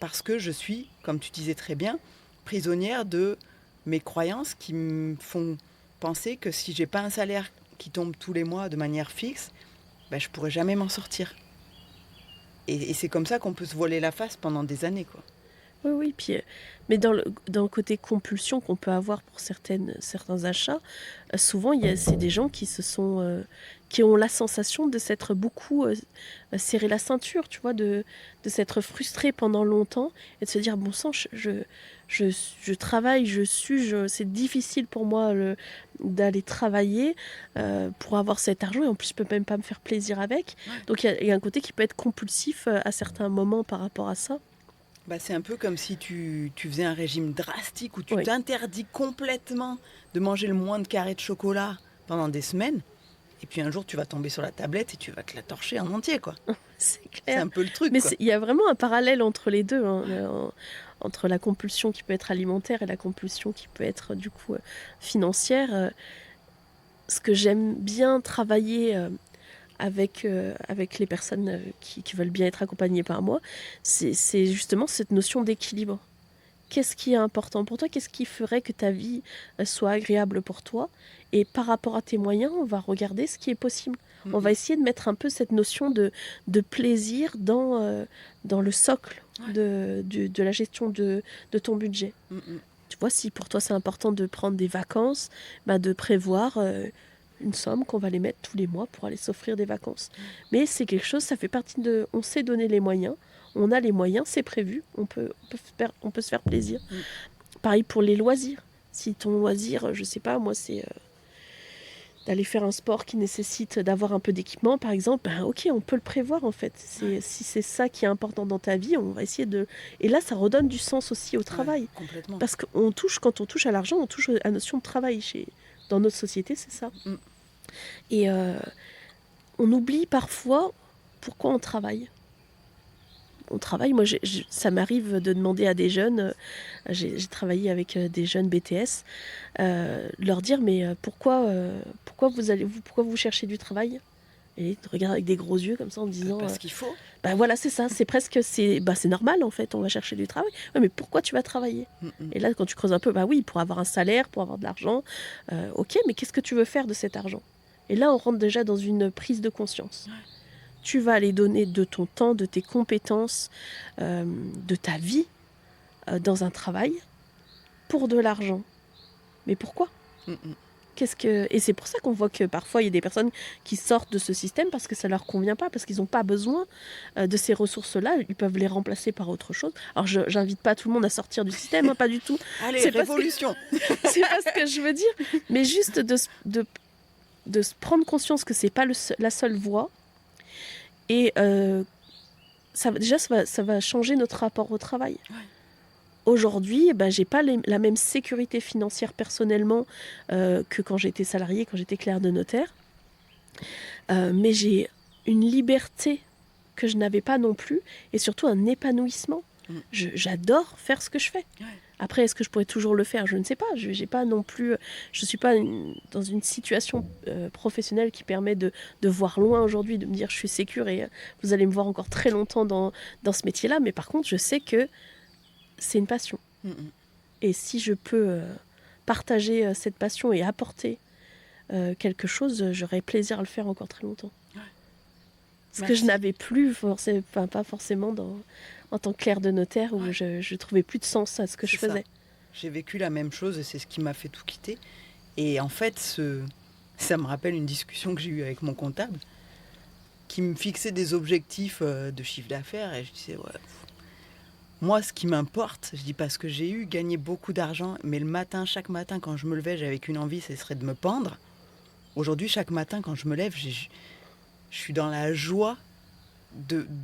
Parce que je suis, comme tu disais très bien, prisonnière de mes croyances qui me font penser que si j'ai pas un salaire qui tombe tous les mois de manière fixe, ben, je pourrais jamais m'en sortir. Et c'est comme ça qu'on peut se voiler la face pendant des années, quoi. Oui, oui, puis, mais dans le côté compulsion qu'on peut avoir pour certains achats, souvent c'est des gens qui ont la sensation de s'être beaucoup serré la ceinture, tu vois, de s'être frustré pendant longtemps et de se dire, bon sang, je travaille, c'est difficile pour moi d'aller travailler pour avoir cet argent et en plus je peux même pas me faire plaisir avec. Ouais. Donc il y a un côté qui peut être compulsif à certains moments par rapport à ça. Bah, c'est un peu comme si tu faisais un régime drastique où tu Oui. t'interdis complètement de manger le moins de carrés de chocolat pendant des semaines. Et puis un jour, tu vas tomber sur la tablette et tu vas te la torcher en entier, quoi. C'est C'est clair. un peu le truc, Mais quoi. il y a vraiment un parallèle entre les deux, hein, entre la compulsion qui peut être alimentaire et la compulsion qui peut être du coup financière. Ce que j'aime bien travailler avec les personnes qui veulent bien être accompagnées par moi, c'est justement cette notion d'équilibre. Qu'est-ce qui est important pour toi? Qu'est-ce qui ferait que ta vie soit agréable pour toi? Et par rapport à tes moyens, on va regarder ce qui est possible. On va essayer de mettre un peu cette notion de plaisir dans le socle Ouais. de la gestion de ton budget. Tu vois, si pour toi c'est important de prendre des vacances, bah de prévoir une somme qu'on va les mettre tous les mois pour aller s'offrir des vacances. Mais c'est quelque chose, ça fait partie de... On sait donner les moyens, on a les moyens, c'est prévu, on peut se faire plaisir. Pareil pour les loisirs. Si ton loisir, je sais pas, moi c'est d'aller faire un sport qui nécessite d'avoir un peu d'équipement, par exemple, ben ok, on peut le prévoir en fait. Si c'est ça qui est important dans ta vie, on va essayer de... Et là, ça redonne du sens aussi au travail. Ouais, complètement. Parce que quand on touche à l'argent, on touche à la notion de travail. Dans notre société, c'est ça. Et on oublie parfois pourquoi on travaille. On travaille, moi, ça m'arrive de demander à des jeunes, j'ai travaillé avec des jeunes BTS, leur dire, mais pourquoi vous cherchez du travail? Et de regarder avec des gros yeux comme ça en disant... Parce qu'il faut. Bah voilà, c'est ça, c'est normal en fait, on va chercher du travail. Ouais, mais pourquoi tu vas travailler? Et là, quand tu creuses un peu, bah oui, pour avoir un salaire, pour avoir de l'argent, ok, mais qu'est-ce que tu veux faire de cet argent? Et là, on rentre déjà dans une prise de conscience. Ouais. Tu vas aller donner de ton temps, de tes compétences, de ta vie dans un travail pour de l'argent. Mais pourquoi? Et c'est pour ça qu'on voit que parfois il y a des personnes qui sortent de ce système parce que ça leur convient pas, parce qu'ils n'ont pas besoin de ces ressources-là, ils peuvent les remplacer par autre chose. Alors j'invite pas tout le monde à sortir du système, hein, pas du tout. Allez, C'est révolution. C'est pas ce que je veux dire, mais juste de se prendre conscience que c'est pas la seule voie. Et ça va changer notre rapport au travail. Ouais. Aujourd'hui, j'ai pas la même sécurité financière personnellement que quand j'étais salariée, quand j'étais clerc de notaire. Mais j'ai une liberté que je n'avais pas non plus, et surtout un épanouissement. J'adore faire ce que je fais. Ouais. Après, est-ce que je pourrais toujours le faire? Je ne sais pas. Je suis pas dans une situation professionnelle qui permet de voir loin aujourd'hui, de me dire je suis sécure et vous allez me voir encore très longtemps dans ce métier-là. Mais par contre, je sais que c'est une passion. Et si je peux partager cette passion et apporter quelque chose, j'aurais plaisir à le faire encore très longtemps. Ouais. Ce que je n'avais plus, pas forcément en tant que clerc de notaire, où je trouvais plus de sens à ce que je faisais. J'ai vécu la même chose et c'est ce qui m'a fait tout quitter. Et en fait, ça me rappelle une discussion que j'ai eue avec mon comptable qui me fixait des objectifs de chiffre d'affaires et je disais, moi, ce qui m'importe, je dis parce que j'ai gagné beaucoup d'argent, mais chaque matin, quand je me levais, j'avais qu'une envie, ce serait de me pendre. Aujourd'hui, chaque matin, quand je me lève, je suis dans la joie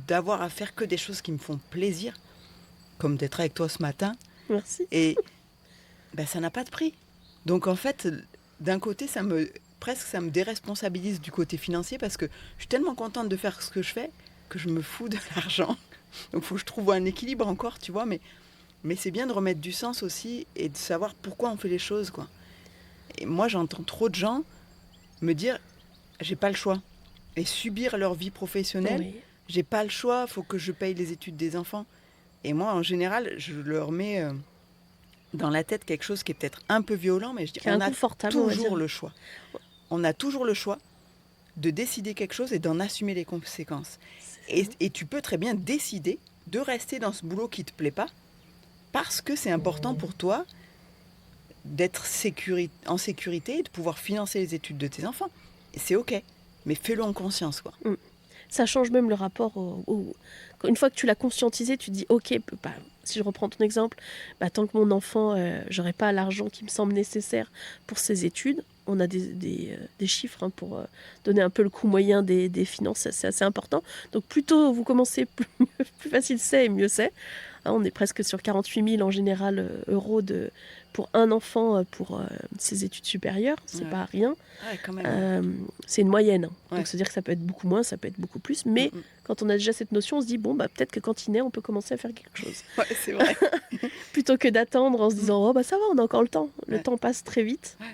d'avoir à faire que des choses qui me font plaisir, comme d'être avec toi ce matin. Merci. Et ça n'a pas de prix. Donc en fait, d'un côté, ça me déresponsabilise du côté financier parce que je suis tellement contente de faire ce que je fais que je me fous de l'argent. Donc il faut que je trouve un équilibre encore, tu vois, mais c'est bien de remettre du sens aussi et de savoir pourquoi on fait les choses, quoi. Et moi, j'entends trop de gens me dire, j'ai pas le choix. Et subir leur vie professionnelle, Oui. j'ai pas le choix, faut que je paye les études des enfants. Et moi, en général, je leur mets dans la tête quelque chose qui est peut-être un peu violent, mais je dis, on a toujours le choix. On a toujours le choix de décider quelque chose et d'en assumer les conséquences. Et tu peux très bien décider de rester dans ce boulot qui te plaît pas parce que c'est important pour toi d'être en sécurité et de pouvoir financer les études de tes enfants. Et c'est OK, mais fais-le en conscience, quoi. Ça change même le rapport Une fois que tu l'as conscientisé, tu te dis, ok, bah, si je reprends ton exemple, bah, tant que mon enfant, j'aurai pas l'argent qui me semble nécessaire pour ses études, on a des chiffres hein, pour donner un peu le coût moyen des finances, c'est assez important. Donc plus tôt vous commencez, plus facile c'est et mieux c'est. Hein, on est presque sur 48 000 en général euros pour un enfant pour ses études supérieures, c'est pas rien. Ouais, quand même. C'est une moyenne. Hein. Ouais. Donc se dire que ça peut être beaucoup moins, ça peut être beaucoup plus. Mais quand on a déjà cette notion, on se dit, bon, bah, peut-être que quand il naît, on peut commencer à faire quelque chose. Ouais, c'est vrai. Plutôt que d'attendre en se disant, oh, bah ça va, on a encore le temps. Le temps passe très vite. Ouais.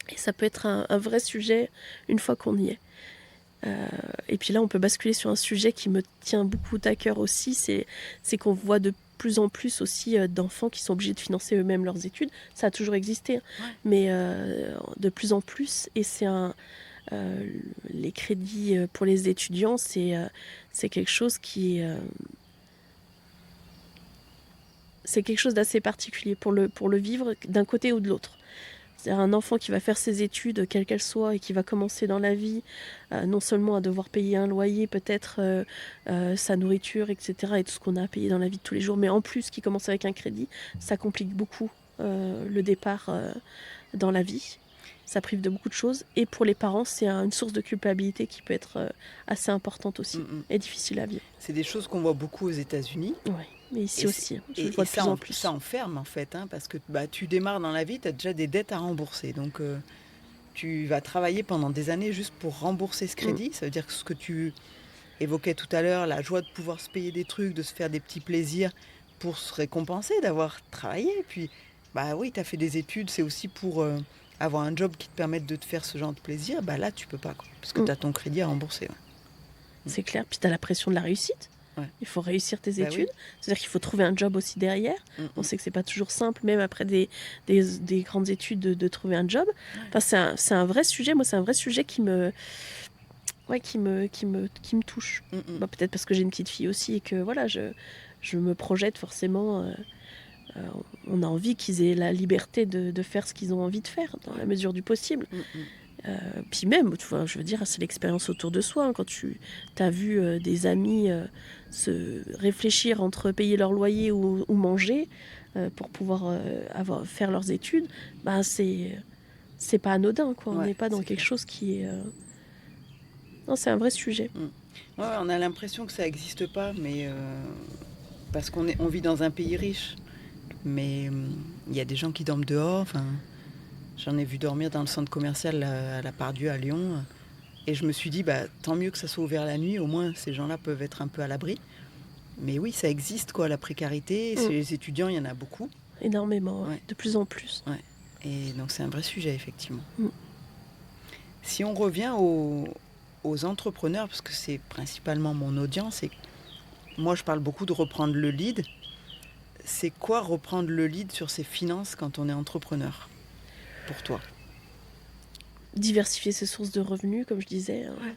Et ça peut être un vrai sujet une fois qu'on y est. Et puis là, on peut basculer sur un sujet qui me tient beaucoup à cœur aussi, c'est qu'on voit de plus en plus aussi d'enfants qui sont obligés de financer eux-mêmes leurs études. Ça a toujours existé, hein, mais de plus en plus. Et c'est les crédits pour les étudiants, c'est quelque chose c'est quelque chose d'assez particulier pour le vivre d'un côté ou de l'autre. C'est-à-dire un enfant qui va faire ses études, quelles qu'elles soient, et qui va commencer dans la vie, non seulement à devoir payer un loyer, peut-être sa nourriture, etc., et tout ce qu'on a à payer dans la vie de tous les jours, mais en plus qui commence avec un crédit, ça complique beaucoup le départ dans la vie. Ça prive de beaucoup de choses. Et pour les parents, c'est une source de culpabilité qui peut être assez importante aussi et difficile à vivre. C'est des choses qu'on voit beaucoup aux États-Unis. Oui, mais ici aussi, je le vois de plus en plus. Ça enferme en fait, hein, parce que tu démarres dans la vie, tu as déjà des dettes à rembourser. Donc tu vas travailler pendant des années juste pour rembourser ce crédit. Ça veut dire que ce que tu évoquais tout à l'heure, la joie de pouvoir se payer des trucs, de se faire des petits plaisirs pour se récompenser, d'avoir travaillé. Et puis, bah oui, tu as fait des études, c'est aussi pour avoir un job qui te permette de te faire ce genre de plaisir. Bah là, tu peux pas, quoi, parce que tu as ton crédit à rembourser. Ouais. C'est clair. Puis tu as la pression de la réussite. Ouais. Il faut réussir tes études. Oui. C'est-à-dire qu'il faut trouver un job aussi derrière. On sait que c'est pas toujours simple, même après des grandes études, de trouver un job. Enfin, c'est un vrai sujet. Moi, c'est un vrai sujet qui me touche. Bah, peut-être parce que j'ai une petite fille aussi et que voilà, je me projette forcément. On a envie qu'ils aient la liberté de faire ce qu'ils ont envie de faire dans la mesure du possible. Puis même, tu vois, je veux dire, c'est l'expérience autour de soi. Hein, quand tu as vu des amis se réfléchir entre payer leur loyer ou manger pour pouvoir faire leurs études, bah c'est pas anodin, quoi. On n'est pas dans quelque chose qui est... Non, c'est un vrai sujet. Ouais, on a l'impression que ça n'existe pas, mais parce qu'on vit dans un pays riche. Mais il y a des gens qui dorment dehors. Enfin, j'en ai vu dormir dans le centre commercial à la Part-Dieu à Lyon. Et je me suis dit, bah, tant mieux que ça soit ouvert la nuit. Au moins, ces gens-là peuvent être un peu à l'abri. Mais oui, ça existe, quoi, la précarité. Chez les étudiants, il y en a beaucoup. Énormément, ouais. De plus en plus. Ouais. Et donc, c'est un vrai sujet, effectivement. Si on revient aux entrepreneurs, parce que c'est principalement mon audience, et moi, je parle beaucoup de reprendre le lead. C'est quoi reprendre le lead sur ses finances quand on est entrepreneur, pour toi? Diversifier ses sources de revenus, comme je disais. Ouais.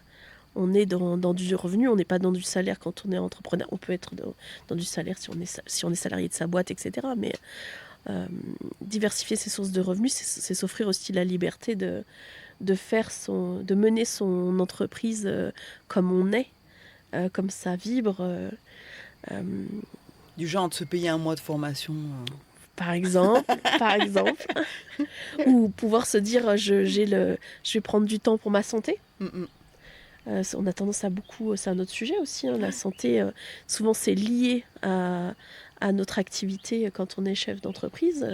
On est dans du revenu, on n'est pas dans du salaire quand on est entrepreneur. On peut être dans du salaire si on est salarié de sa boîte, etc. Mais diversifier ses sources de revenus, c'est s'offrir aussi la liberté de mener son entreprise comme on est, comme ça vibre. Du genre de se payer un mois de formation. Par exemple. Ou pouvoir se dire, je vais prendre du temps pour ma santé. On a tendance à beaucoup... C'est un autre sujet aussi, hein, la santé. Souvent, c'est lié à notre activité quand on est chef d'entreprise.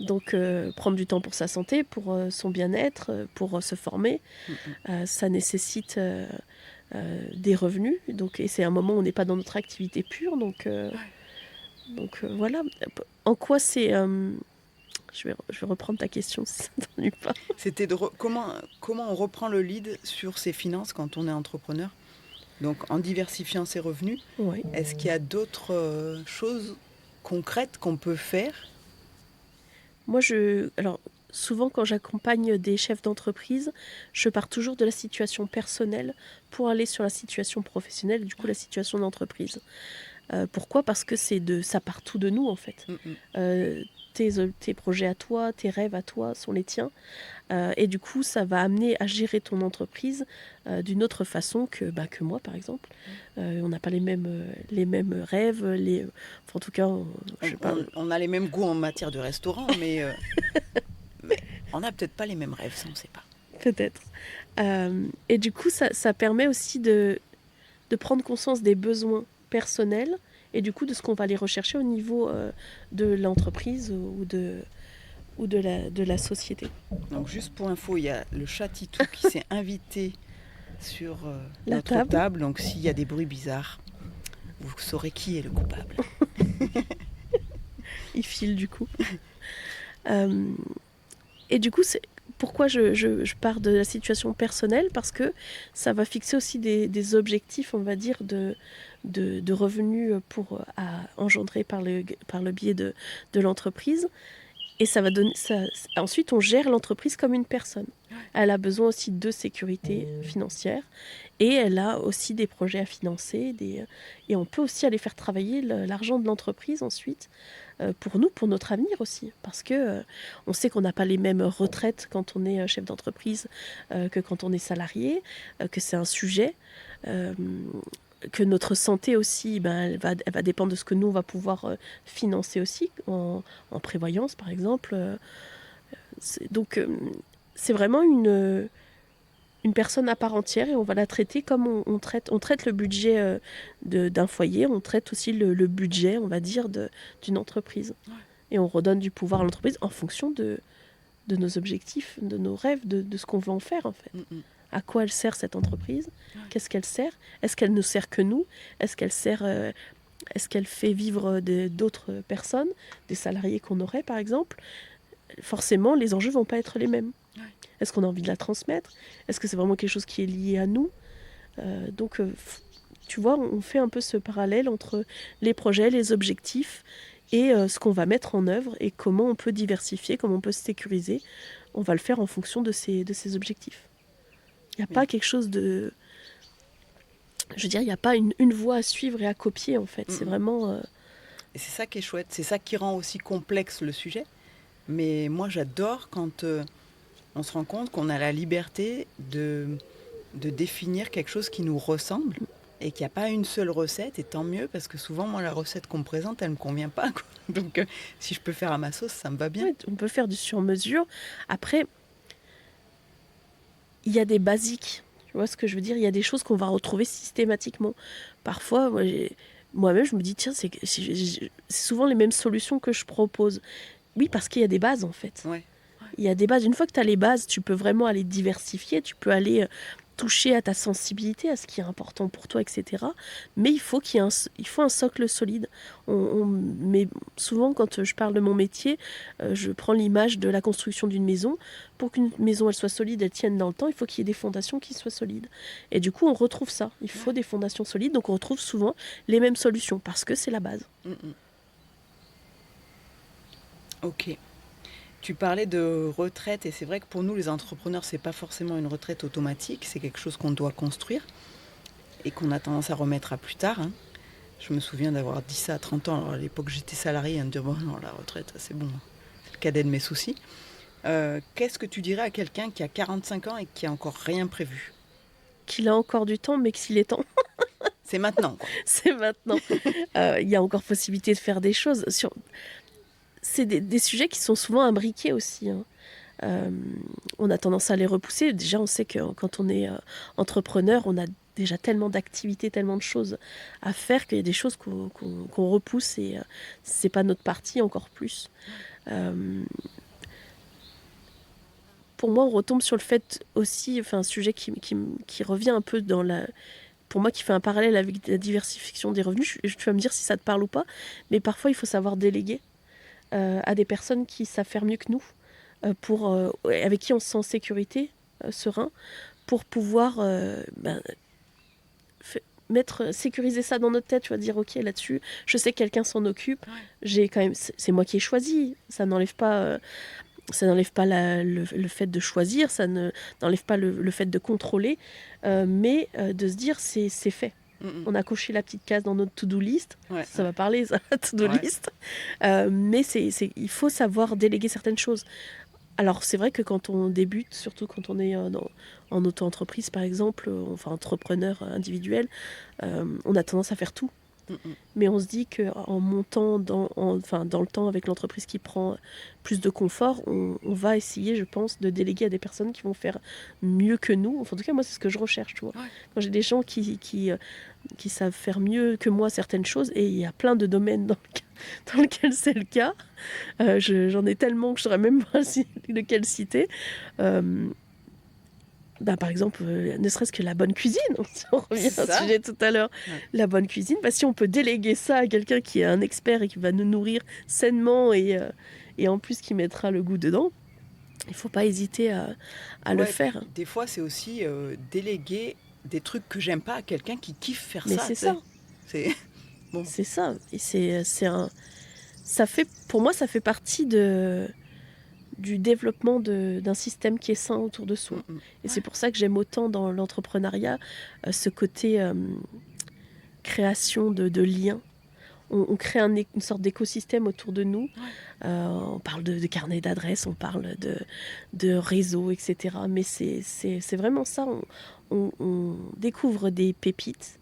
Donc, prendre du temps pour sa santé, pour son bien-être, pour se former, ça nécessite des revenus. Donc, et c'est un moment où on n'est pas dans notre activité pure. Donc voilà. En quoi c'est... Je vais reprendre ta question si ça t'ennuie pas. C'était comment on reprend le lead sur ses finances quand on est entrepreneur? Donc en diversifiant ses revenus, est-ce qu'il y a d'autres choses concrètes qu'on peut faire? Moi, alors souvent quand j'accompagne des chefs d'entreprise, je pars toujours de la situation personnelle pour aller sur la situation professionnelle, du coup la situation d'entreprise. Pourquoi ? Parce que ça part tout de nous, en fait. Tes projets à toi, tes rêves à toi sont les tiens. Et du coup, ça va amener à gérer ton entreprise d'une autre façon que moi, par exemple. On n'a pas les mêmes rêves. Enfin, en tout cas, je sais pas. On a les mêmes goûts en matière de restaurant, mais on n'a peut-être pas les mêmes rêves, ça, on ne sait pas. Peut-être. Et du coup, ça permet aussi de prendre conscience des besoins personnels et du coup de ce qu'on va aller rechercher au niveau de l'entreprise ou de la société. Donc juste pour info, il y a le chat Titou qui s'est invité sur notre table. Donc s'il y a des bruits bizarres, vous saurez qui est le coupable. Il file du coup. Et du coup, pourquoi je pars de la situation personnelle ? Parce que ça va fixer aussi des objectifs, on va dire, de revenus à engendrer par le biais de l'entreprise. Et ça va donner ensuite, on gère l'entreprise comme une personne. Elle a besoin aussi de sécurité financière et elle a aussi des projets à financer. Et on peut aussi aller faire travailler l'argent de l'entreprise ensuite pour nous, pour notre avenir aussi. Parce que on sait qu'on n'a pas les mêmes retraites quand on est chef d'entreprise que quand on est salarié, que c'est un sujet. Que notre santé aussi, elle va dépendre de ce que nous, on va pouvoir financer aussi, en prévoyance par exemple. Donc c'est vraiment une personne à part entière et on va la traiter comme on traite le budget d'un foyer, on traite aussi le budget, on va dire, d'une entreprise. Ouais. Et on redonne du pouvoir à l'entreprise en fonction de nos objectifs, de nos rêves, de ce qu'on veut en faire en fait. À quoi elle sert cette entreprise ? Qu'est-ce qu'elle sert ? Est-ce qu'elle ne sert que nous ? Est-ce qu'elle fait vivre d'autres personnes, des salariés qu'on aurait par exemple ? Forcément, les enjeux ne vont pas être les mêmes. Est-ce qu'on a envie de la transmettre ? Est-ce que c'est vraiment quelque chose qui est lié à nous ? Donc, tu vois, on fait un peu ce parallèle entre les projets, les objectifs et ce qu'on va mettre en œuvre et comment on peut diversifier, comment on peut se sécuriser. On va le faire en fonction de ces objectifs. Il n'y a pas quelque chose de... Je veux dire, il n'y a pas une voie à suivre et à copier, en fait. C'est vraiment... Et c'est ça qui est chouette. C'est ça qui rend aussi complexe le sujet. Mais moi, j'adore quand on se rend compte qu'on a la liberté de définir quelque chose qui nous ressemble et qu'il n'y a pas une seule recette. Et tant mieux, parce que souvent, moi, la recette qu'on me présente, elle ne me convient pas, quoi. Donc, si je peux faire à ma sauce, ça me va bien. Ouais, on peut faire du sur-mesure. Après... il y a des basiques, tu vois ce que je veux dire ? Il y a des choses qu'on va retrouver systématiquement. Parfois, moi-même, je me dis, tiens, c'est souvent les mêmes solutions que je propose. Oui, parce qu'il y a des bases, en fait. Ouais. Il y a des bases. Une fois que tu as les bases, tu peux vraiment aller diversifier, tu peux aller toucher à ta sensibilité, à ce qui est important pour toi, etc. Mais il faut il faut un socle solide. Mais souvent, quand je parle de mon métier, je prends l'image de la construction d'une maison. Pour qu'une maison elle soit solide, elle tienne dans le temps, il faut qu'il y ait des fondations qui soient solides. Et du coup, on retrouve ça. Il faut des fondations solides, donc on retrouve souvent les mêmes solutions, parce que c'est la base. Ok. Tu parlais de retraite et c'est vrai que pour nous les entrepreneurs c'est pas forcément une retraite automatique, c'est quelque chose qu'on doit construire et qu'on a tendance à remettre à plus tard. Je me souviens d'avoir dit ça à 30 ans, alors à l'époque j'étais salariée, à me dire bon non, la retraite c'est bon, c'est le cadet de mes soucis. Qu'est-ce que tu dirais à quelqu'un qui a 45 ans et qui a encore rien prévu ? Qu'il a encore du temps, mais que s'il est temps... c'est maintenant, quoi. C'est maintenant. Il y a encore possibilité de faire des choses. C'est des sujets qui sont souvent imbriqués aussi. On a tendance à les repousser. Déjà, on sait que quand on est entrepreneur, on a déjà tellement d'activités, tellement de choses à faire qu'il y a des choses qu'on repousse et c'est pas notre partie encore plus. Pour moi, on retombe sur le fait aussi, enfin, un sujet qui revient un peu pour moi, qui fait un parallèle avec la diversification des revenus. Tu vas me dire si ça te parle ou pas, mais parfois, il faut savoir déléguer à des personnes qui savent faire mieux que nous, avec qui on se sent en sécurité, serein, pour pouvoir sécuriser ça dans notre tête, tu vas dire ok là-dessus, je sais que quelqu'un s'en occupe, c'est moi qui ai choisi, ça n'enlève pas le fait de choisir, ça n'enlève pas le fait de contrôler, mais de se dire c'est fait. On a coché la petite case dans notre to-do list. Ouais, Ça va parler, ça, to-do ouais. list. Mais il faut savoir déléguer certaines choses. Alors, c'est vrai que quand on débute, surtout quand on est en auto-entreprise, par exemple, enfin entrepreneur individuel, on a tendance à faire tout. Mais on se dit qu'en montant dans le temps avec l'entreprise qui prend plus de confort, on va essayer, je pense, de déléguer à des personnes qui vont faire mieux que nous. Enfin, en tout cas, moi, c'est ce que je recherche, tu vois. Ouais. Quand j'ai des gens qui savent faire mieux que moi certaines choses, et il y a plein de domaines dans lesquels c'est le cas. J'en ai tellement que je ne saurais même pas lequel citer. Par exemple, ne serait-ce que la bonne cuisine, on revient à ce sujet tout à l'heure, la bonne cuisine, si on peut déléguer ça à quelqu'un qui est un expert et qui va nous nourrir sainement et en plus qui mettra le goût dedans, il ne faut pas hésiter à le faire. Des fois, c'est aussi déléguer des trucs que j'aime pas à quelqu'un qui kiffe faire ça. Mais c'est ça. C'est bon. C'est ça. Et ça fait, pour moi, ça fait partie du développement d'un système qui est sain autour de soi. Et c'est pour ça que j'aime autant dans l'entrepreneuriat ce côté création de liens. On crée une sorte d'écosystème autour de nous. On parle de carnet d'adresses, on parle de réseau, etc. Mais c'est vraiment ça. On découvre des pépites,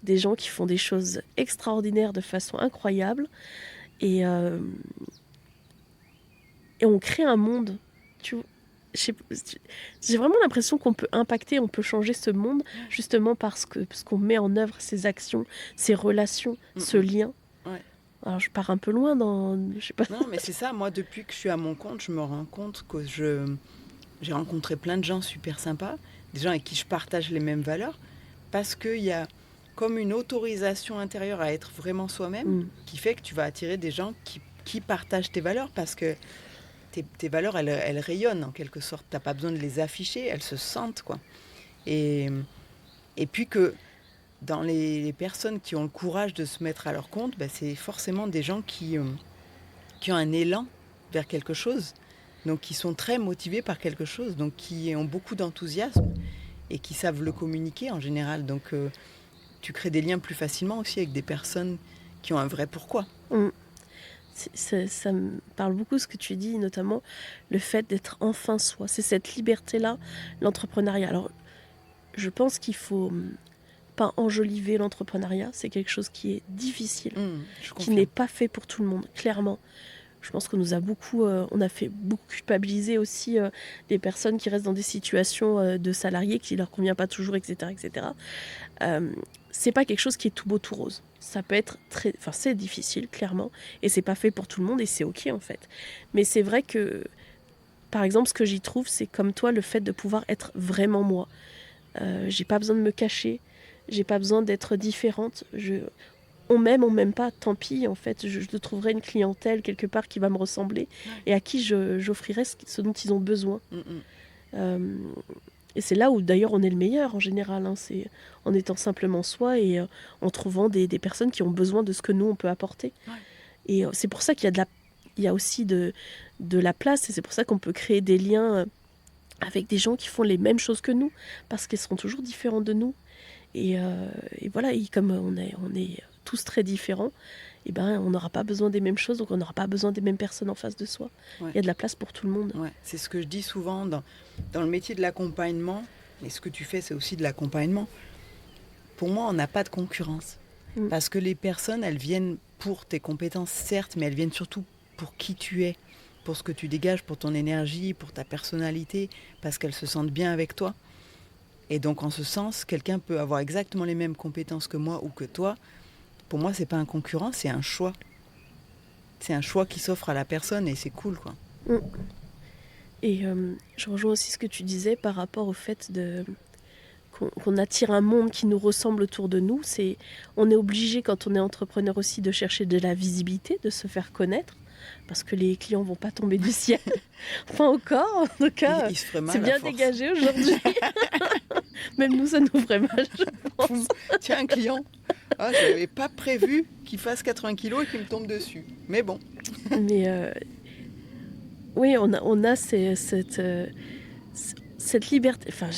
des gens qui font des choses extraordinaires de façon incroyable. Et on crée un monde. J'ai vraiment l'impression qu'on peut impacter, on peut changer ce monde justement parce qu'on met en œuvre ces actions, ces relations, ce lien. Ouais. Alors je pars un peu loin je sais pas. Non, mais c'est ça. Moi, depuis que je suis à mon compte, je me rends compte que j'ai rencontré plein de gens super sympas, des gens avec qui je partage les mêmes valeurs, parce qu'il y a comme une autorisation intérieure à être vraiment soi-même qui fait que tu vas attirer des gens qui partagent tes valeurs, parce que tes valeurs, elles rayonnent en quelque sorte. Tu n'as pas besoin de les afficher, elles se sentent, quoi. Et puis que dans les personnes qui ont le courage de se mettre à leur compte, c'est forcément des gens qui ont un élan vers quelque chose, donc qui sont très motivés par quelque chose, donc qui ont beaucoup d'enthousiasme et qui savent le communiquer en général. Donc tu crées des liens plus facilement aussi avec des personnes qui ont un vrai pourquoi. Ça me parle beaucoup ce que tu dis, notamment le fait d'être enfin soi. C'est cette liberté-là, l'entrepreneuriat. Alors, je pense qu'il faut pas enjoliver l'entrepreneuriat. C'est quelque chose qui est difficile, qui n'est pas fait pour tout le monde, clairement. Je pense qu'on nous a on a fait beaucoup culpabiliser aussi des personnes qui restent dans des situations de salariés qui leur convient pas toujours, etc., etc. C'est pas quelque chose qui est tout beau tout rose. Ça peut être c'est difficile, clairement, et c'est pas fait pour tout le monde, et c'est ok en fait. Mais c'est vrai que, par exemple, ce que j'y trouve, c'est comme toi, le fait de pouvoir être vraiment moi. J'ai pas besoin de me cacher, j'ai pas besoin d'être différente. On m'aime pas, tant pis, en fait. Je trouverai une clientèle quelque part qui va me ressembler et à qui j'offrirai ce dont ils ont besoin. Et c'est là où d'ailleurs on est le meilleur en général, c'est en étant simplement soi et en trouvant des personnes qui ont besoin de ce que nous on peut apporter. Et c'est pour ça qu'il y a aussi de la place, et c'est pour ça qu'on peut créer des liens avec des gens qui font les mêmes choses que nous, parce qu'ils seront toujours différents de nous. Et voilà, et comme on est tous très différents, on n'aura pas besoin des mêmes choses, donc on n'aura pas besoin des mêmes personnes en face de soi. Il y a de la place pour tout le monde. C'est ce que je dis souvent dans le métier de l'accompagnement, et ce que tu fais, c'est aussi de l'accompagnement. Pour moi, on n'a pas de concurrence. Parce que les personnes, elles viennent pour tes compétences, certes, mais elles viennent surtout pour qui tu es, pour ce que tu dégages, pour ton énergie, pour ta personnalité, parce qu'elles se sentent bien avec toi. Et donc, en ce sens, quelqu'un peut avoir exactement les mêmes compétences que moi ou que toi. Pour moi, c'est pas un concurrent, c'est un choix. C'est un choix qui s'offre à la personne et c'est cool, quoi. Et je rejoins aussi ce que tu disais par rapport au fait qu'on attire un monde qui nous ressemble autour de nous. On est obligé, quand on est entrepreneur aussi, de chercher de la visibilité, de se faire connaître, parce que les clients vont pas tomber du ciel. Enfin encore, en tout cas, c'est bien dégagé aujourd'hui. Même nous, ça nous ferait mal, je pense. Tiens, un client, je n'avais pas prévu qu'il fasse 80 kilos et qu'il me tombe dessus. Mais bon. Mais oui, on a cette liberté. Enfin,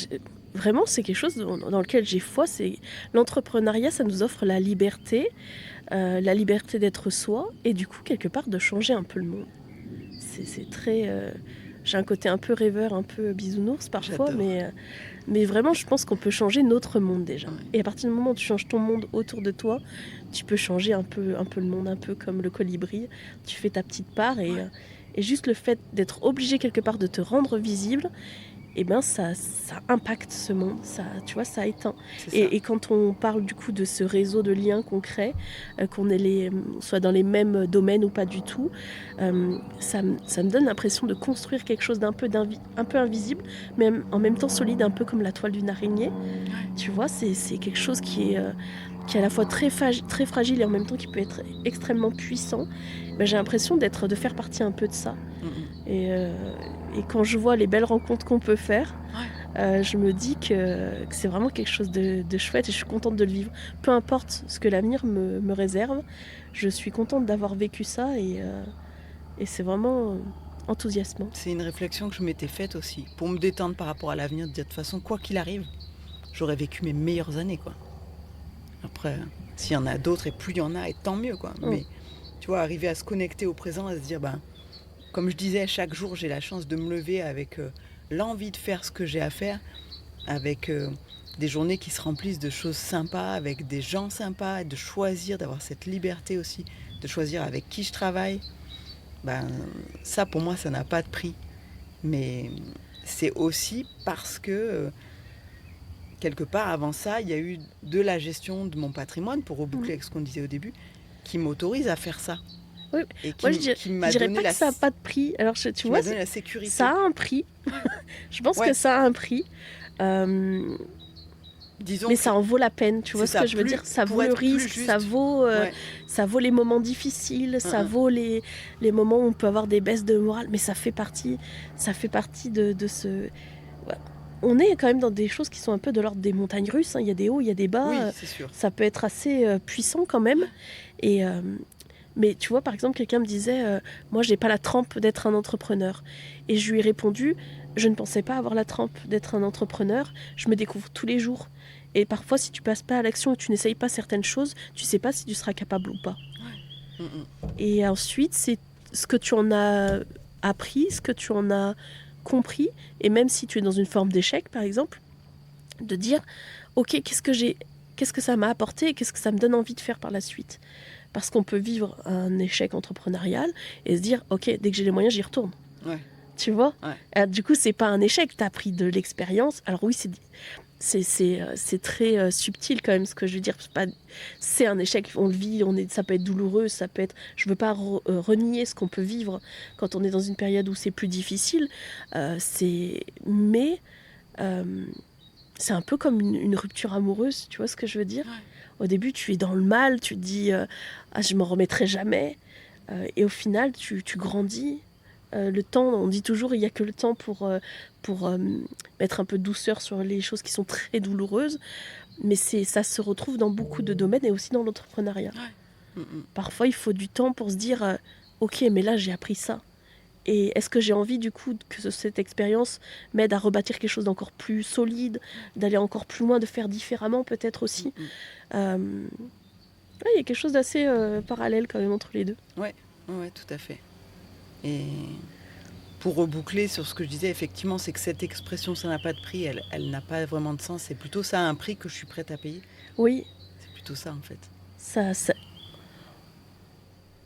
vraiment, c'est quelque chose dans lequel j'ai foi. C'est l'entrepreneuriat, ça nous offre la liberté d'être soi et du coup, quelque part, de changer un peu le monde. C'est très... j'ai un côté un peu rêveur, un peu bisounours parfois, J'adore. mais vraiment, je pense qu'on peut changer notre monde déjà. Ouais. Et à partir du moment où tu changes ton monde autour de toi, tu peux changer un peu le monde, un peu comme le colibri. Tu fais ta petite part et juste le fait d'être obligé quelque part de te rendre visible, eh ben ça impacte ce monde, ça, tu vois, ça éteint. C'est ça. Et quand on parle du coup de ce réseau de liens qu'on crée, qu'on soit dans les mêmes domaines ou pas du tout, ça me donne l'impression de construire quelque chose un peu invisible, mais en même temps solide, un peu comme la toile d'une araignée. Tu vois, c'est quelque chose qui est à la fois très fragile et en même temps qui peut être extrêmement puissant. Ben, j'ai l'impression de faire partie un peu de ça. Et quand je vois les belles rencontres qu'on peut faire, je me dis que c'est vraiment quelque chose de chouette et je suis contente de le vivre. Peu importe ce que l'avenir me réserve, je suis contente d'avoir vécu ça et c'est vraiment enthousiasmant. C'est une réflexion que je m'étais faite aussi, pour me détendre par rapport à l'avenir, de dire de toute façon, quoi qu'il arrive, j'aurais vécu mes meilleures années, quoi. Après, s'il y en a d'autres et plus il y en a, et tant mieux, quoi. Mais tu vois, arriver à se connecter au présent, à se dire, ben, comme je disais, chaque jour, j'ai la chance de me lever avec l'envie de faire ce que j'ai à faire, avec des journées qui se remplissent de choses sympas, avec des gens sympas, et de choisir, d'avoir cette liberté aussi, de choisir avec qui je travaille. Ben, ça, pour moi, ça n'a pas de prix. Mais c'est aussi parce que, quelque part, avant ça, il y a eu de la gestion de mon patrimoine, pour reboucler avec ce qu'on disait au début, qui m'autorise à faire ça. Oui. Et Moi, je dirais pas que ça n'a pas de prix. Alors, tu vois, donné la sécurité. Ça a un prix. Je pense que ça a un prix. Disons mais ça en vaut la peine, tu vois ce que je veux dire. Ça vaut le risque, ça vaut les moments difficiles, ça vaut les moments où on peut avoir des baisses de morale, mais ça fait partie de ce... Ouais. On est quand même dans des choses qui sont un peu de l'ordre des montagnes russes, hein. Il y a des hauts, il y a des bas, oui, c'est sûr. Ça peut être assez puissant quand même. Et, mais tu vois, par exemple, quelqu'un me disait moi, j'ai pas la trempe d'être un entrepreneur. Et je lui ai répondu, je ne pensais pas avoir la trempe d'être un entrepreneur, je me découvre tous les jours. Et parfois, si tu passes pas à l'action et que tu n'essayes pas certaines choses, tu sais pas si tu seras capable ou pas. Et ensuite, c'est ce que tu en as appris, ce que tu en as compris, et même si tu es dans une forme d'échec, par exemple, de dire, ok, qu'est-ce que ça m'a apporté et qu'est-ce que ça me donne envie de faire par la suite. Parce qu'on peut vivre un échec entrepreneurial et se dire, ok, dès que j'ai les moyens, j'y retourne. Ouais. Tu vois. Du coup, c'est pas un échec, tu as pris de l'expérience. Alors oui, c'est très subtil quand même ce que je veux dire. C'est un échec, on le vit, ça peut être douloureux, ça peut être... Je veux pas renier ce qu'on peut vivre quand on est dans une période où c'est plus difficile. Mais c'est un peu comme une rupture amoureuse, tu vois ce que je veux dire. Au début, tu es dans le mal, tu te dis je m'en remettrai jamais. Et au final, tu grandis. Le temps, on dit toujours, il n'y a que le temps pour mettre un peu de douceur sur les choses qui sont très douloureuses. Mais ça se retrouve dans beaucoup de domaines et aussi dans l'entrepreneuriat. Parfois, il faut du temps pour se dire ok, mais là, j'ai appris ça. Et est-ce que j'ai envie du coup que cette expérience m'aide à rebâtir quelque chose d'encore plus solide, d'aller encore plus loin, de faire différemment peut-être aussi. Il y a quelque chose d'assez parallèle quand même entre les deux. Ouais, tout à fait. Et pour reboucler sur ce que je disais, effectivement, c'est que cette expression, ça n'a pas de prix, elle n'a pas vraiment de sens. C'est plutôt ça un prix que je suis prête à payer. Oui. C'est plutôt ça en fait.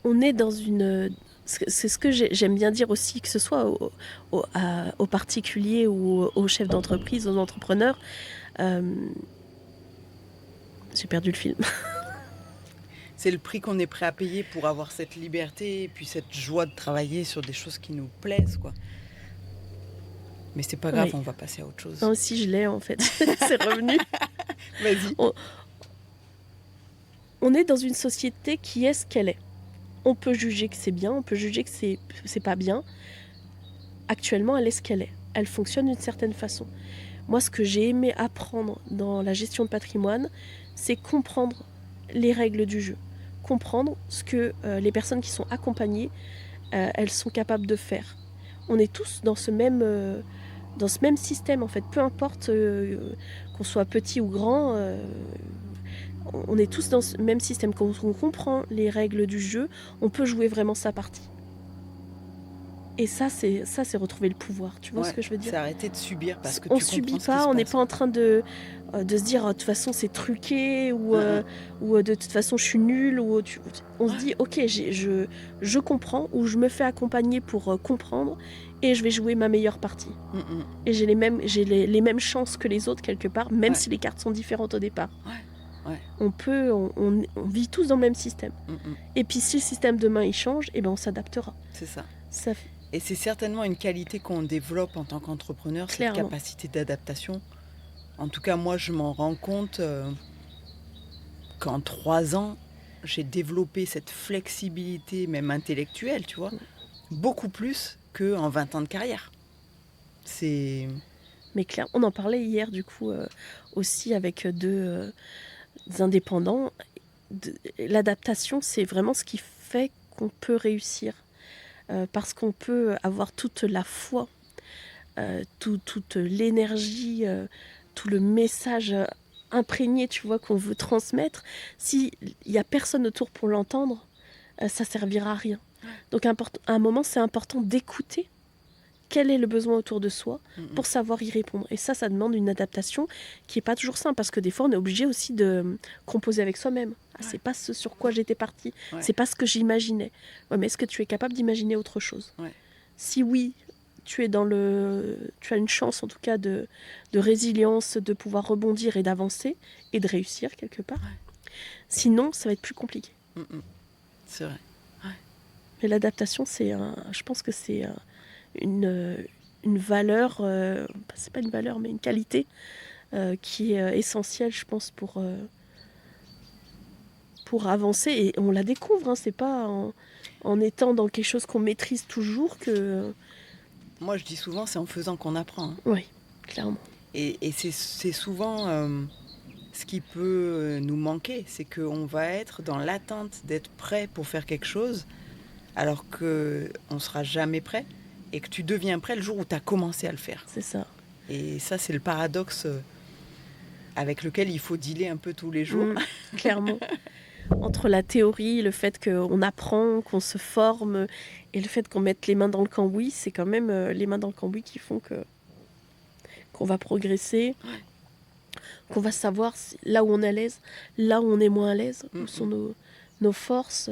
On est dans une... C'est ce que j'aime bien dire aussi, que ce soit aux particuliers ou aux chefs d'entreprise, aux entrepreneurs. J'ai perdu le film. C'est le prix qu'on est prêt à payer pour avoir cette liberté et puis cette joie de travailler sur des choses qui nous plaisent, quoi. Mais c'est pas grave, on va passer à autre chose. Non, si je l'ai en fait, c'est revenu. Vas-y. On est dans une société qui est ce qu'elle est. On peut juger que c'est bien, on peut juger que c'est pas bien. Actuellement, elle est ce qu'elle est. Elle fonctionne d'une certaine façon. Moi, ce que j'ai aimé apprendre dans la gestion de patrimoine, c'est comprendre les règles du jeu. Comprendre ce que les personnes qui sont accompagnées, elles sont capables de faire. On est tous dans ce même dans ce même système en fait, peu importe qu'on soit petit ou grand, on est tous dans ce même système. Quand on comprend les règles du jeu, on peut jouer vraiment sa partie. Et ça, c'est retrouver le pouvoir. Tu vois ce que je veux dire? C'est arrêter de subir parce que On tu subit comprends ce qui pas, se on n'est passe. pas en train de se dire de toute façon c'est truqué ou de toute façon je suis nulle on se dit ok je comprends ou je me fais accompagner pour comprendre et je vais jouer ma meilleure partie. Et j'ai les mêmes chances que les autres quelque part, même si les cartes sont différentes au départ. On vit tous dans le même système. Et puis si le système demain il change, et ben on s'adaptera. C'est ça. Et c'est certainement une qualité qu'on développe en tant qu'entrepreneur, cette capacité d'adaptation. En tout cas, moi, je m'en rends compte qu'en 3 ans, j'ai développé cette flexibilité, même intellectuelle, tu vois, beaucoup plus qu'en 20 ans de carrière. Mais clair, on en parlait hier, du coup, aussi avec deux indépendants. L'adaptation, c'est vraiment ce qui fait qu'on peut réussir. Parce qu'on peut avoir toute la foi, toute l'énergie, tout le message imprégné, tu vois, qu'on veut transmettre. S'il n'y a personne autour pour l'entendre, ça servira à rien. Donc à un moment, c'est important d'écouter quel est le besoin autour de soi pour savoir y répondre. Et ça demande une adaptation qui n'est pas toujours simple, parce que des fois, on est obligé aussi de composer avec soi-même. C'est pas ce sur quoi j'étais partie, c'est pas ce que j'imaginais. Mais est-ce que tu es capable d'imaginer autre chose? Si oui, tu as une chance en tout cas de résilience, de pouvoir rebondir et d'avancer et de réussir quelque part. Sinon, ça va être plus compliqué. C'est vrai. Mais l'adaptation, je pense que c'est une valeur, c'est pas une valeur, mais une qualité qui est essentielle, je pense, pour avancer. Et on la découvre, c'est pas en étant dans quelque chose qu'on maîtrise toujours que... Moi, je dis souvent, c'est en faisant qu'on apprend. Oui, clairement. Et c'est souvent ce qui peut nous manquer, c'est qu'on va être dans l'attente d'être prêt pour faire quelque chose, alors qu'on ne sera jamais prêt, et que tu deviens prêt le jour où tu as commencé à le faire. C'est ça. Et ça, c'est le paradoxe avec lequel il faut dealer un peu tous les jours. Clairement. Entre la théorie, le fait qu'on apprend, qu'on se forme, et le fait qu'on mette les mains dans le cambouis, c'est quand même les mains dans le cambouis qui font qu'on va progresser, qu'on va savoir là où on est à l'aise, là où on est moins à l'aise, où sont nos forces,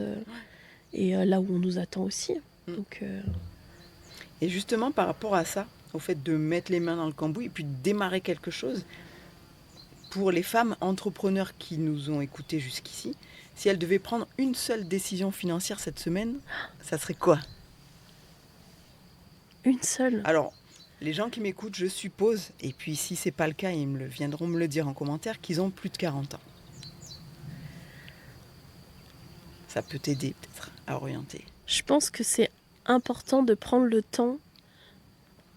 et là où on nous attend aussi. Donc, Et justement, par rapport à ça, au fait de mettre les mains dans le cambouis et puis de démarrer quelque chose, pour les femmes entrepreneurs qui nous ont écoutés jusqu'ici, si elles devaient prendre une seule décision financière cette semaine, ça serait quoi? Une seule? Alors, les gens qui m'écoutent, je suppose, et puis si c'est pas le cas, ils viendront me le dire en commentaire, qu'ils ont plus de 40 ans. Ça peut t'aider peut-être à orienter. Je pense que c'est important de prendre le temps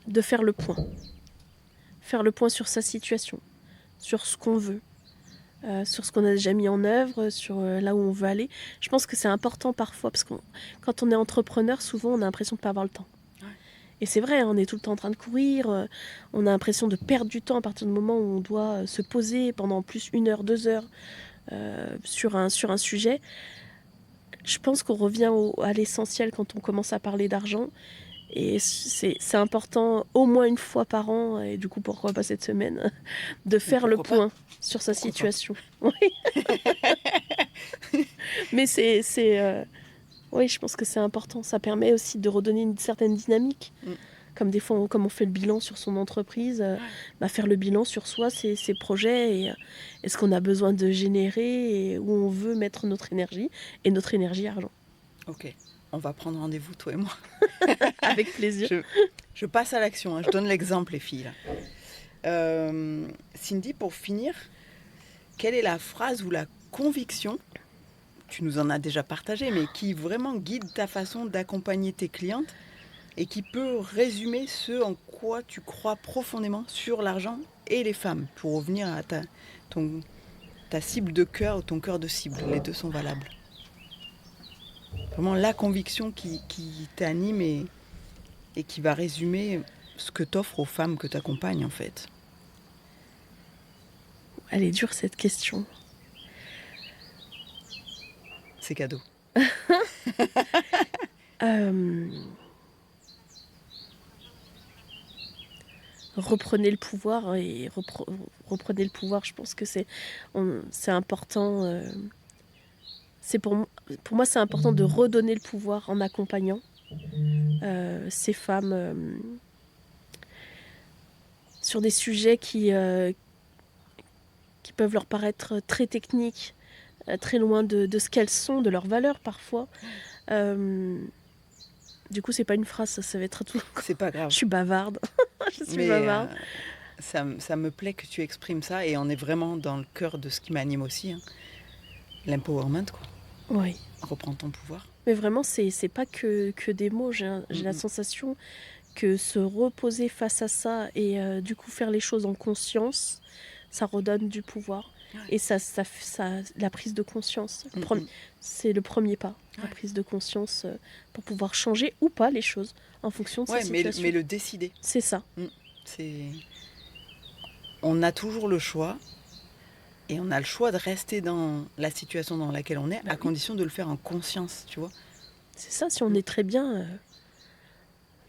de faire le point. Faire le point sur sa situation, sur ce qu'on veut, sur ce qu'on a déjà mis en œuvre, sur là où on veut aller. Je pense que c'est important parfois, parce que quand on est entrepreneur, souvent on a l'impression de ne pas avoir le temps. Et c'est vrai, on est tout le temps en train de courir, on a l'impression de perdre du temps à partir du moment où on doit se poser pendant plus 1 heure, 2 heures sur un sujet. Je pense qu'on revient à l'essentiel quand on commence à parler d'argent. Et c'est important au moins une fois par an, et du coup pourquoi pas cette semaine, de faire le point sur sa situation. Oui. Mais oui, je pense que c'est important. Ça permet aussi de redonner une certaine dynamique. Comme des fois, comme on fait le bilan sur son entreprise, faire le bilan sur soi, ses projets, et ce qu'on a besoin de générer, et où on veut mettre notre énergie, et notre énergie argent. Ok, on va prendre rendez-vous, toi et moi. Avec plaisir. Je passe à l'action, je donne l'exemple, les filles. Cindy, pour finir, quelle est la phrase ou la conviction, tu nous en as déjà partagé, mais qui vraiment guide ta façon d'accompagner tes clientes et qui peut résumer ce en quoi tu crois profondément sur l'argent et les femmes, pour revenir à ta cible de cœur ou ton cœur de cible. Les deux sont valables. Vraiment la conviction qui t'anime et qui va résumer ce que t'offres aux femmes que t'accompagnes en fait? Elle est dure cette question. C'est cadeau. Euh, Reprenez le pouvoir et reprenez le pouvoir. Je pense que c'est important. Pour moi, c'est important de redonner le pouvoir en accompagnant ces femmes sur des sujets qui peuvent leur paraître très techniques, très loin de ce qu'elles sont, de leurs valeurs parfois. Du coup, c'est pas une phrase, ça va être tout. C'est pas grave. Je suis bavarde. Je suis Mais bavarde. ça me plaît que tu exprimes ça et on est vraiment dans le cœur de ce qui m'anime aussi. Hein. L'empowerment, quoi. Oui. Reprends ton pouvoir. Mais vraiment, c'est pas que des mots. J'ai la sensation que se reposer face à ça et du coup faire les choses en conscience, ça redonne du pouvoir. Ouais. Et ça, la prise de conscience, c'est le premier pas. La prise de conscience pour pouvoir changer ou pas les choses en fonction de sa situation. Mais le décider. C'est ça. On a toujours le choix. Et on a le choix de rester dans la situation dans laquelle on est, à condition de le faire en conscience, tu vois. C'est ça, si on est très bien,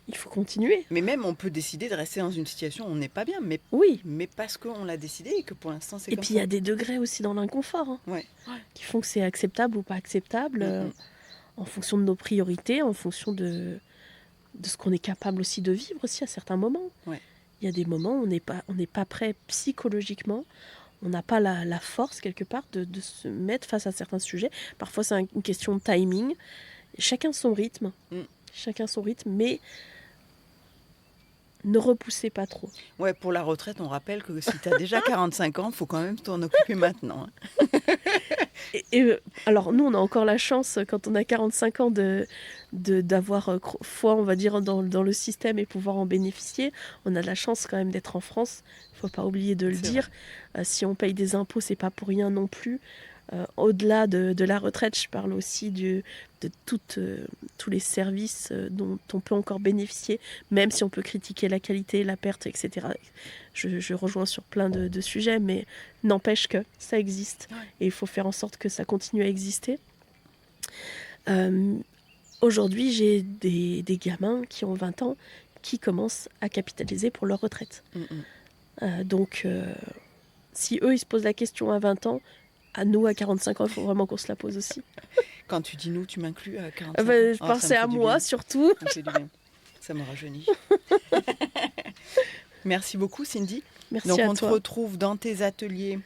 il faut continuer. Mais même, on peut décider de rester dans une situation où on n'est pas bien, mais parce qu'on l'a décidé et que pour l'instant, c'est comme ça. Et puis, il y a des degrés aussi dans l'inconfort, qui font que c'est acceptable ou pas acceptable, en fonction de nos priorités, en fonction de ce qu'on est capable aussi de vivre aussi à certains moments. Ouais. Il y a des moments où on n'est pas prêt psychologiquement. On n'a pas la force, quelque part, de se mettre face à certains sujets. Parfois, c'est une question de timing. Chacun son rythme. Chacun son rythme, mais ne repoussez pas trop. Ouais, pour la retraite, on rappelle que si tu as déjà 45 ans, il faut quand même t'en occuper maintenant. Hein. Alors, nous, on a encore la chance, quand on a 45 ans, d'avoir foi, on va dire, dans le système et pouvoir en bénéficier. On a de la chance quand même d'être en France. Il ne faut pas oublier de le dire. Si on paye des impôts, c'est pas pour rien non plus. Au-delà de la retraite, je parle aussi de tous les services dont on peut encore bénéficier, même si on peut critiquer la qualité, la perte, etc. Je rejoins sur plein de sujets, mais n'empêche que ça existe. Et il faut faire en sorte que ça continue à exister. Aujourd'hui, j'ai des gamins qui ont 20 ans qui commencent à capitaliser pour leur retraite. Donc, si eux, ils se posent la question à 20 ans, à nous, à 45 ans, il faut vraiment qu'on se la pose aussi. Quand tu dis nous, tu m'inclus à 45 ans? Je pensais à moi, surtout. Ça me fait du bien. Ça me rajeunit. Merci beaucoup, Cindy. Merci Donc, à toi. on te retrouve dans tes ateliers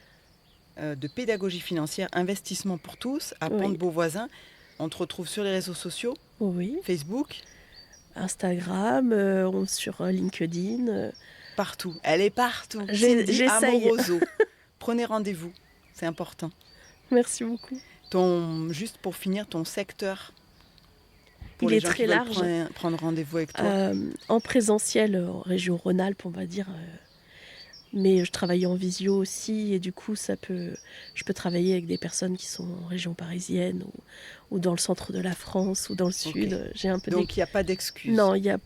de pédagogie financière, investissement pour tous, à Pont-de-Beauvoisin. On te retrouve sur les réseaux sociaux. Facebook. Instagram, sur LinkedIn. Partout. Elle est partout. J'essaye. Amoroso. Prenez rendez-vous. C'est important. Merci beaucoup. Juste pour finir, ton secteur, il est très large. Prendre rendez-vous avec toi. En présentiel, en région Rhône-Alpes, on va dire. Mais je travaille en visio aussi, et du coup, je peux travailler avec des personnes qui sont en région parisienne ou dans le centre de la France ou dans le sud. J'ai un peu Donc, il n'y a pas d'excuses. Non, il y a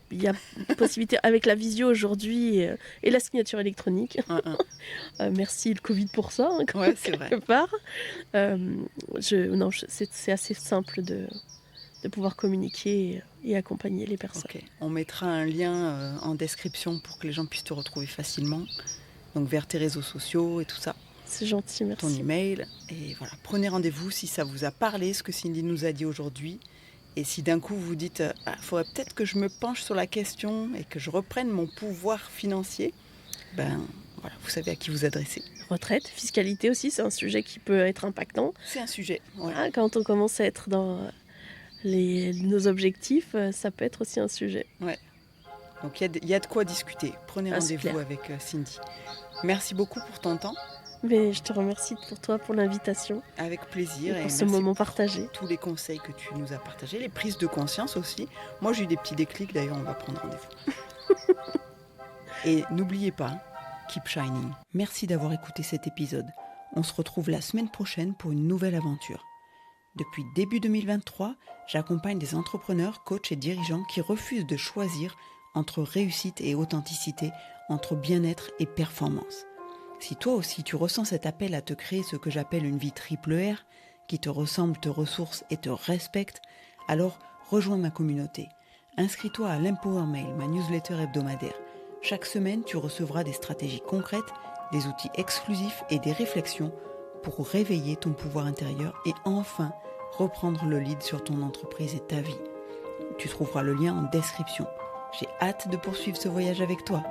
possibilité. Avec la visio aujourd'hui et la signature électronique. Merci le Covid pour ça, c'est vrai. quelque part. C'est assez simple de pouvoir communiquer et accompagner les personnes. On mettra un lien en description pour que les gens puissent te retrouver facilement. Donc vers tes réseaux sociaux et tout ça. C'est gentil, merci. Ton email. Et voilà, prenez rendez-vous si ça vous a parlé, ce que Cindy nous a dit aujourd'hui. Et si d'un coup vous dites, faudrait peut-être que je me penche sur la question et que je reprenne mon pouvoir financier, voilà, vous savez à qui vous adresser. Retraite, fiscalité aussi, c'est un sujet qui peut être impactant. C'est un sujet. Quand on commence à être dans nos objectifs, ça peut être aussi un sujet. Ouais. Donc il y a de quoi discuter. Prenez rendez-vous avec Cindy. Merci beaucoup pour ton temps. Mais je te remercie pour toi, pour l'invitation. Avec plaisir. Et pour ce moment partagé. Tous les conseils que tu nous as partagés, les prises de conscience aussi. Moi, j'ai eu des petits déclics, d'ailleurs, on va prendre rendez-vous. Et n'oubliez pas, keep shining. Merci d'avoir écouté cet épisode. On se retrouve la semaine prochaine pour une nouvelle aventure. Depuis début 2023, j'accompagne des entrepreneurs, coachs et dirigeants qui refusent de choisir entre réussite et authenticité, entre bien-être et performance. Si toi aussi tu ressens cet appel à te créer ce que j'appelle une vie triple R, qui te ressemble, te ressource et te respecte, alors rejoins ma communauté. Inscris-toi à l'Empower Mail, ma newsletter hebdomadaire. Chaque semaine, tu recevras des stratégies concrètes, des outils exclusifs et des réflexions pour réveiller ton pouvoir intérieur et enfin reprendre le lead sur ton entreprise et ta vie. Tu trouveras le lien en description. J'ai hâte de poursuivre ce voyage avec toi.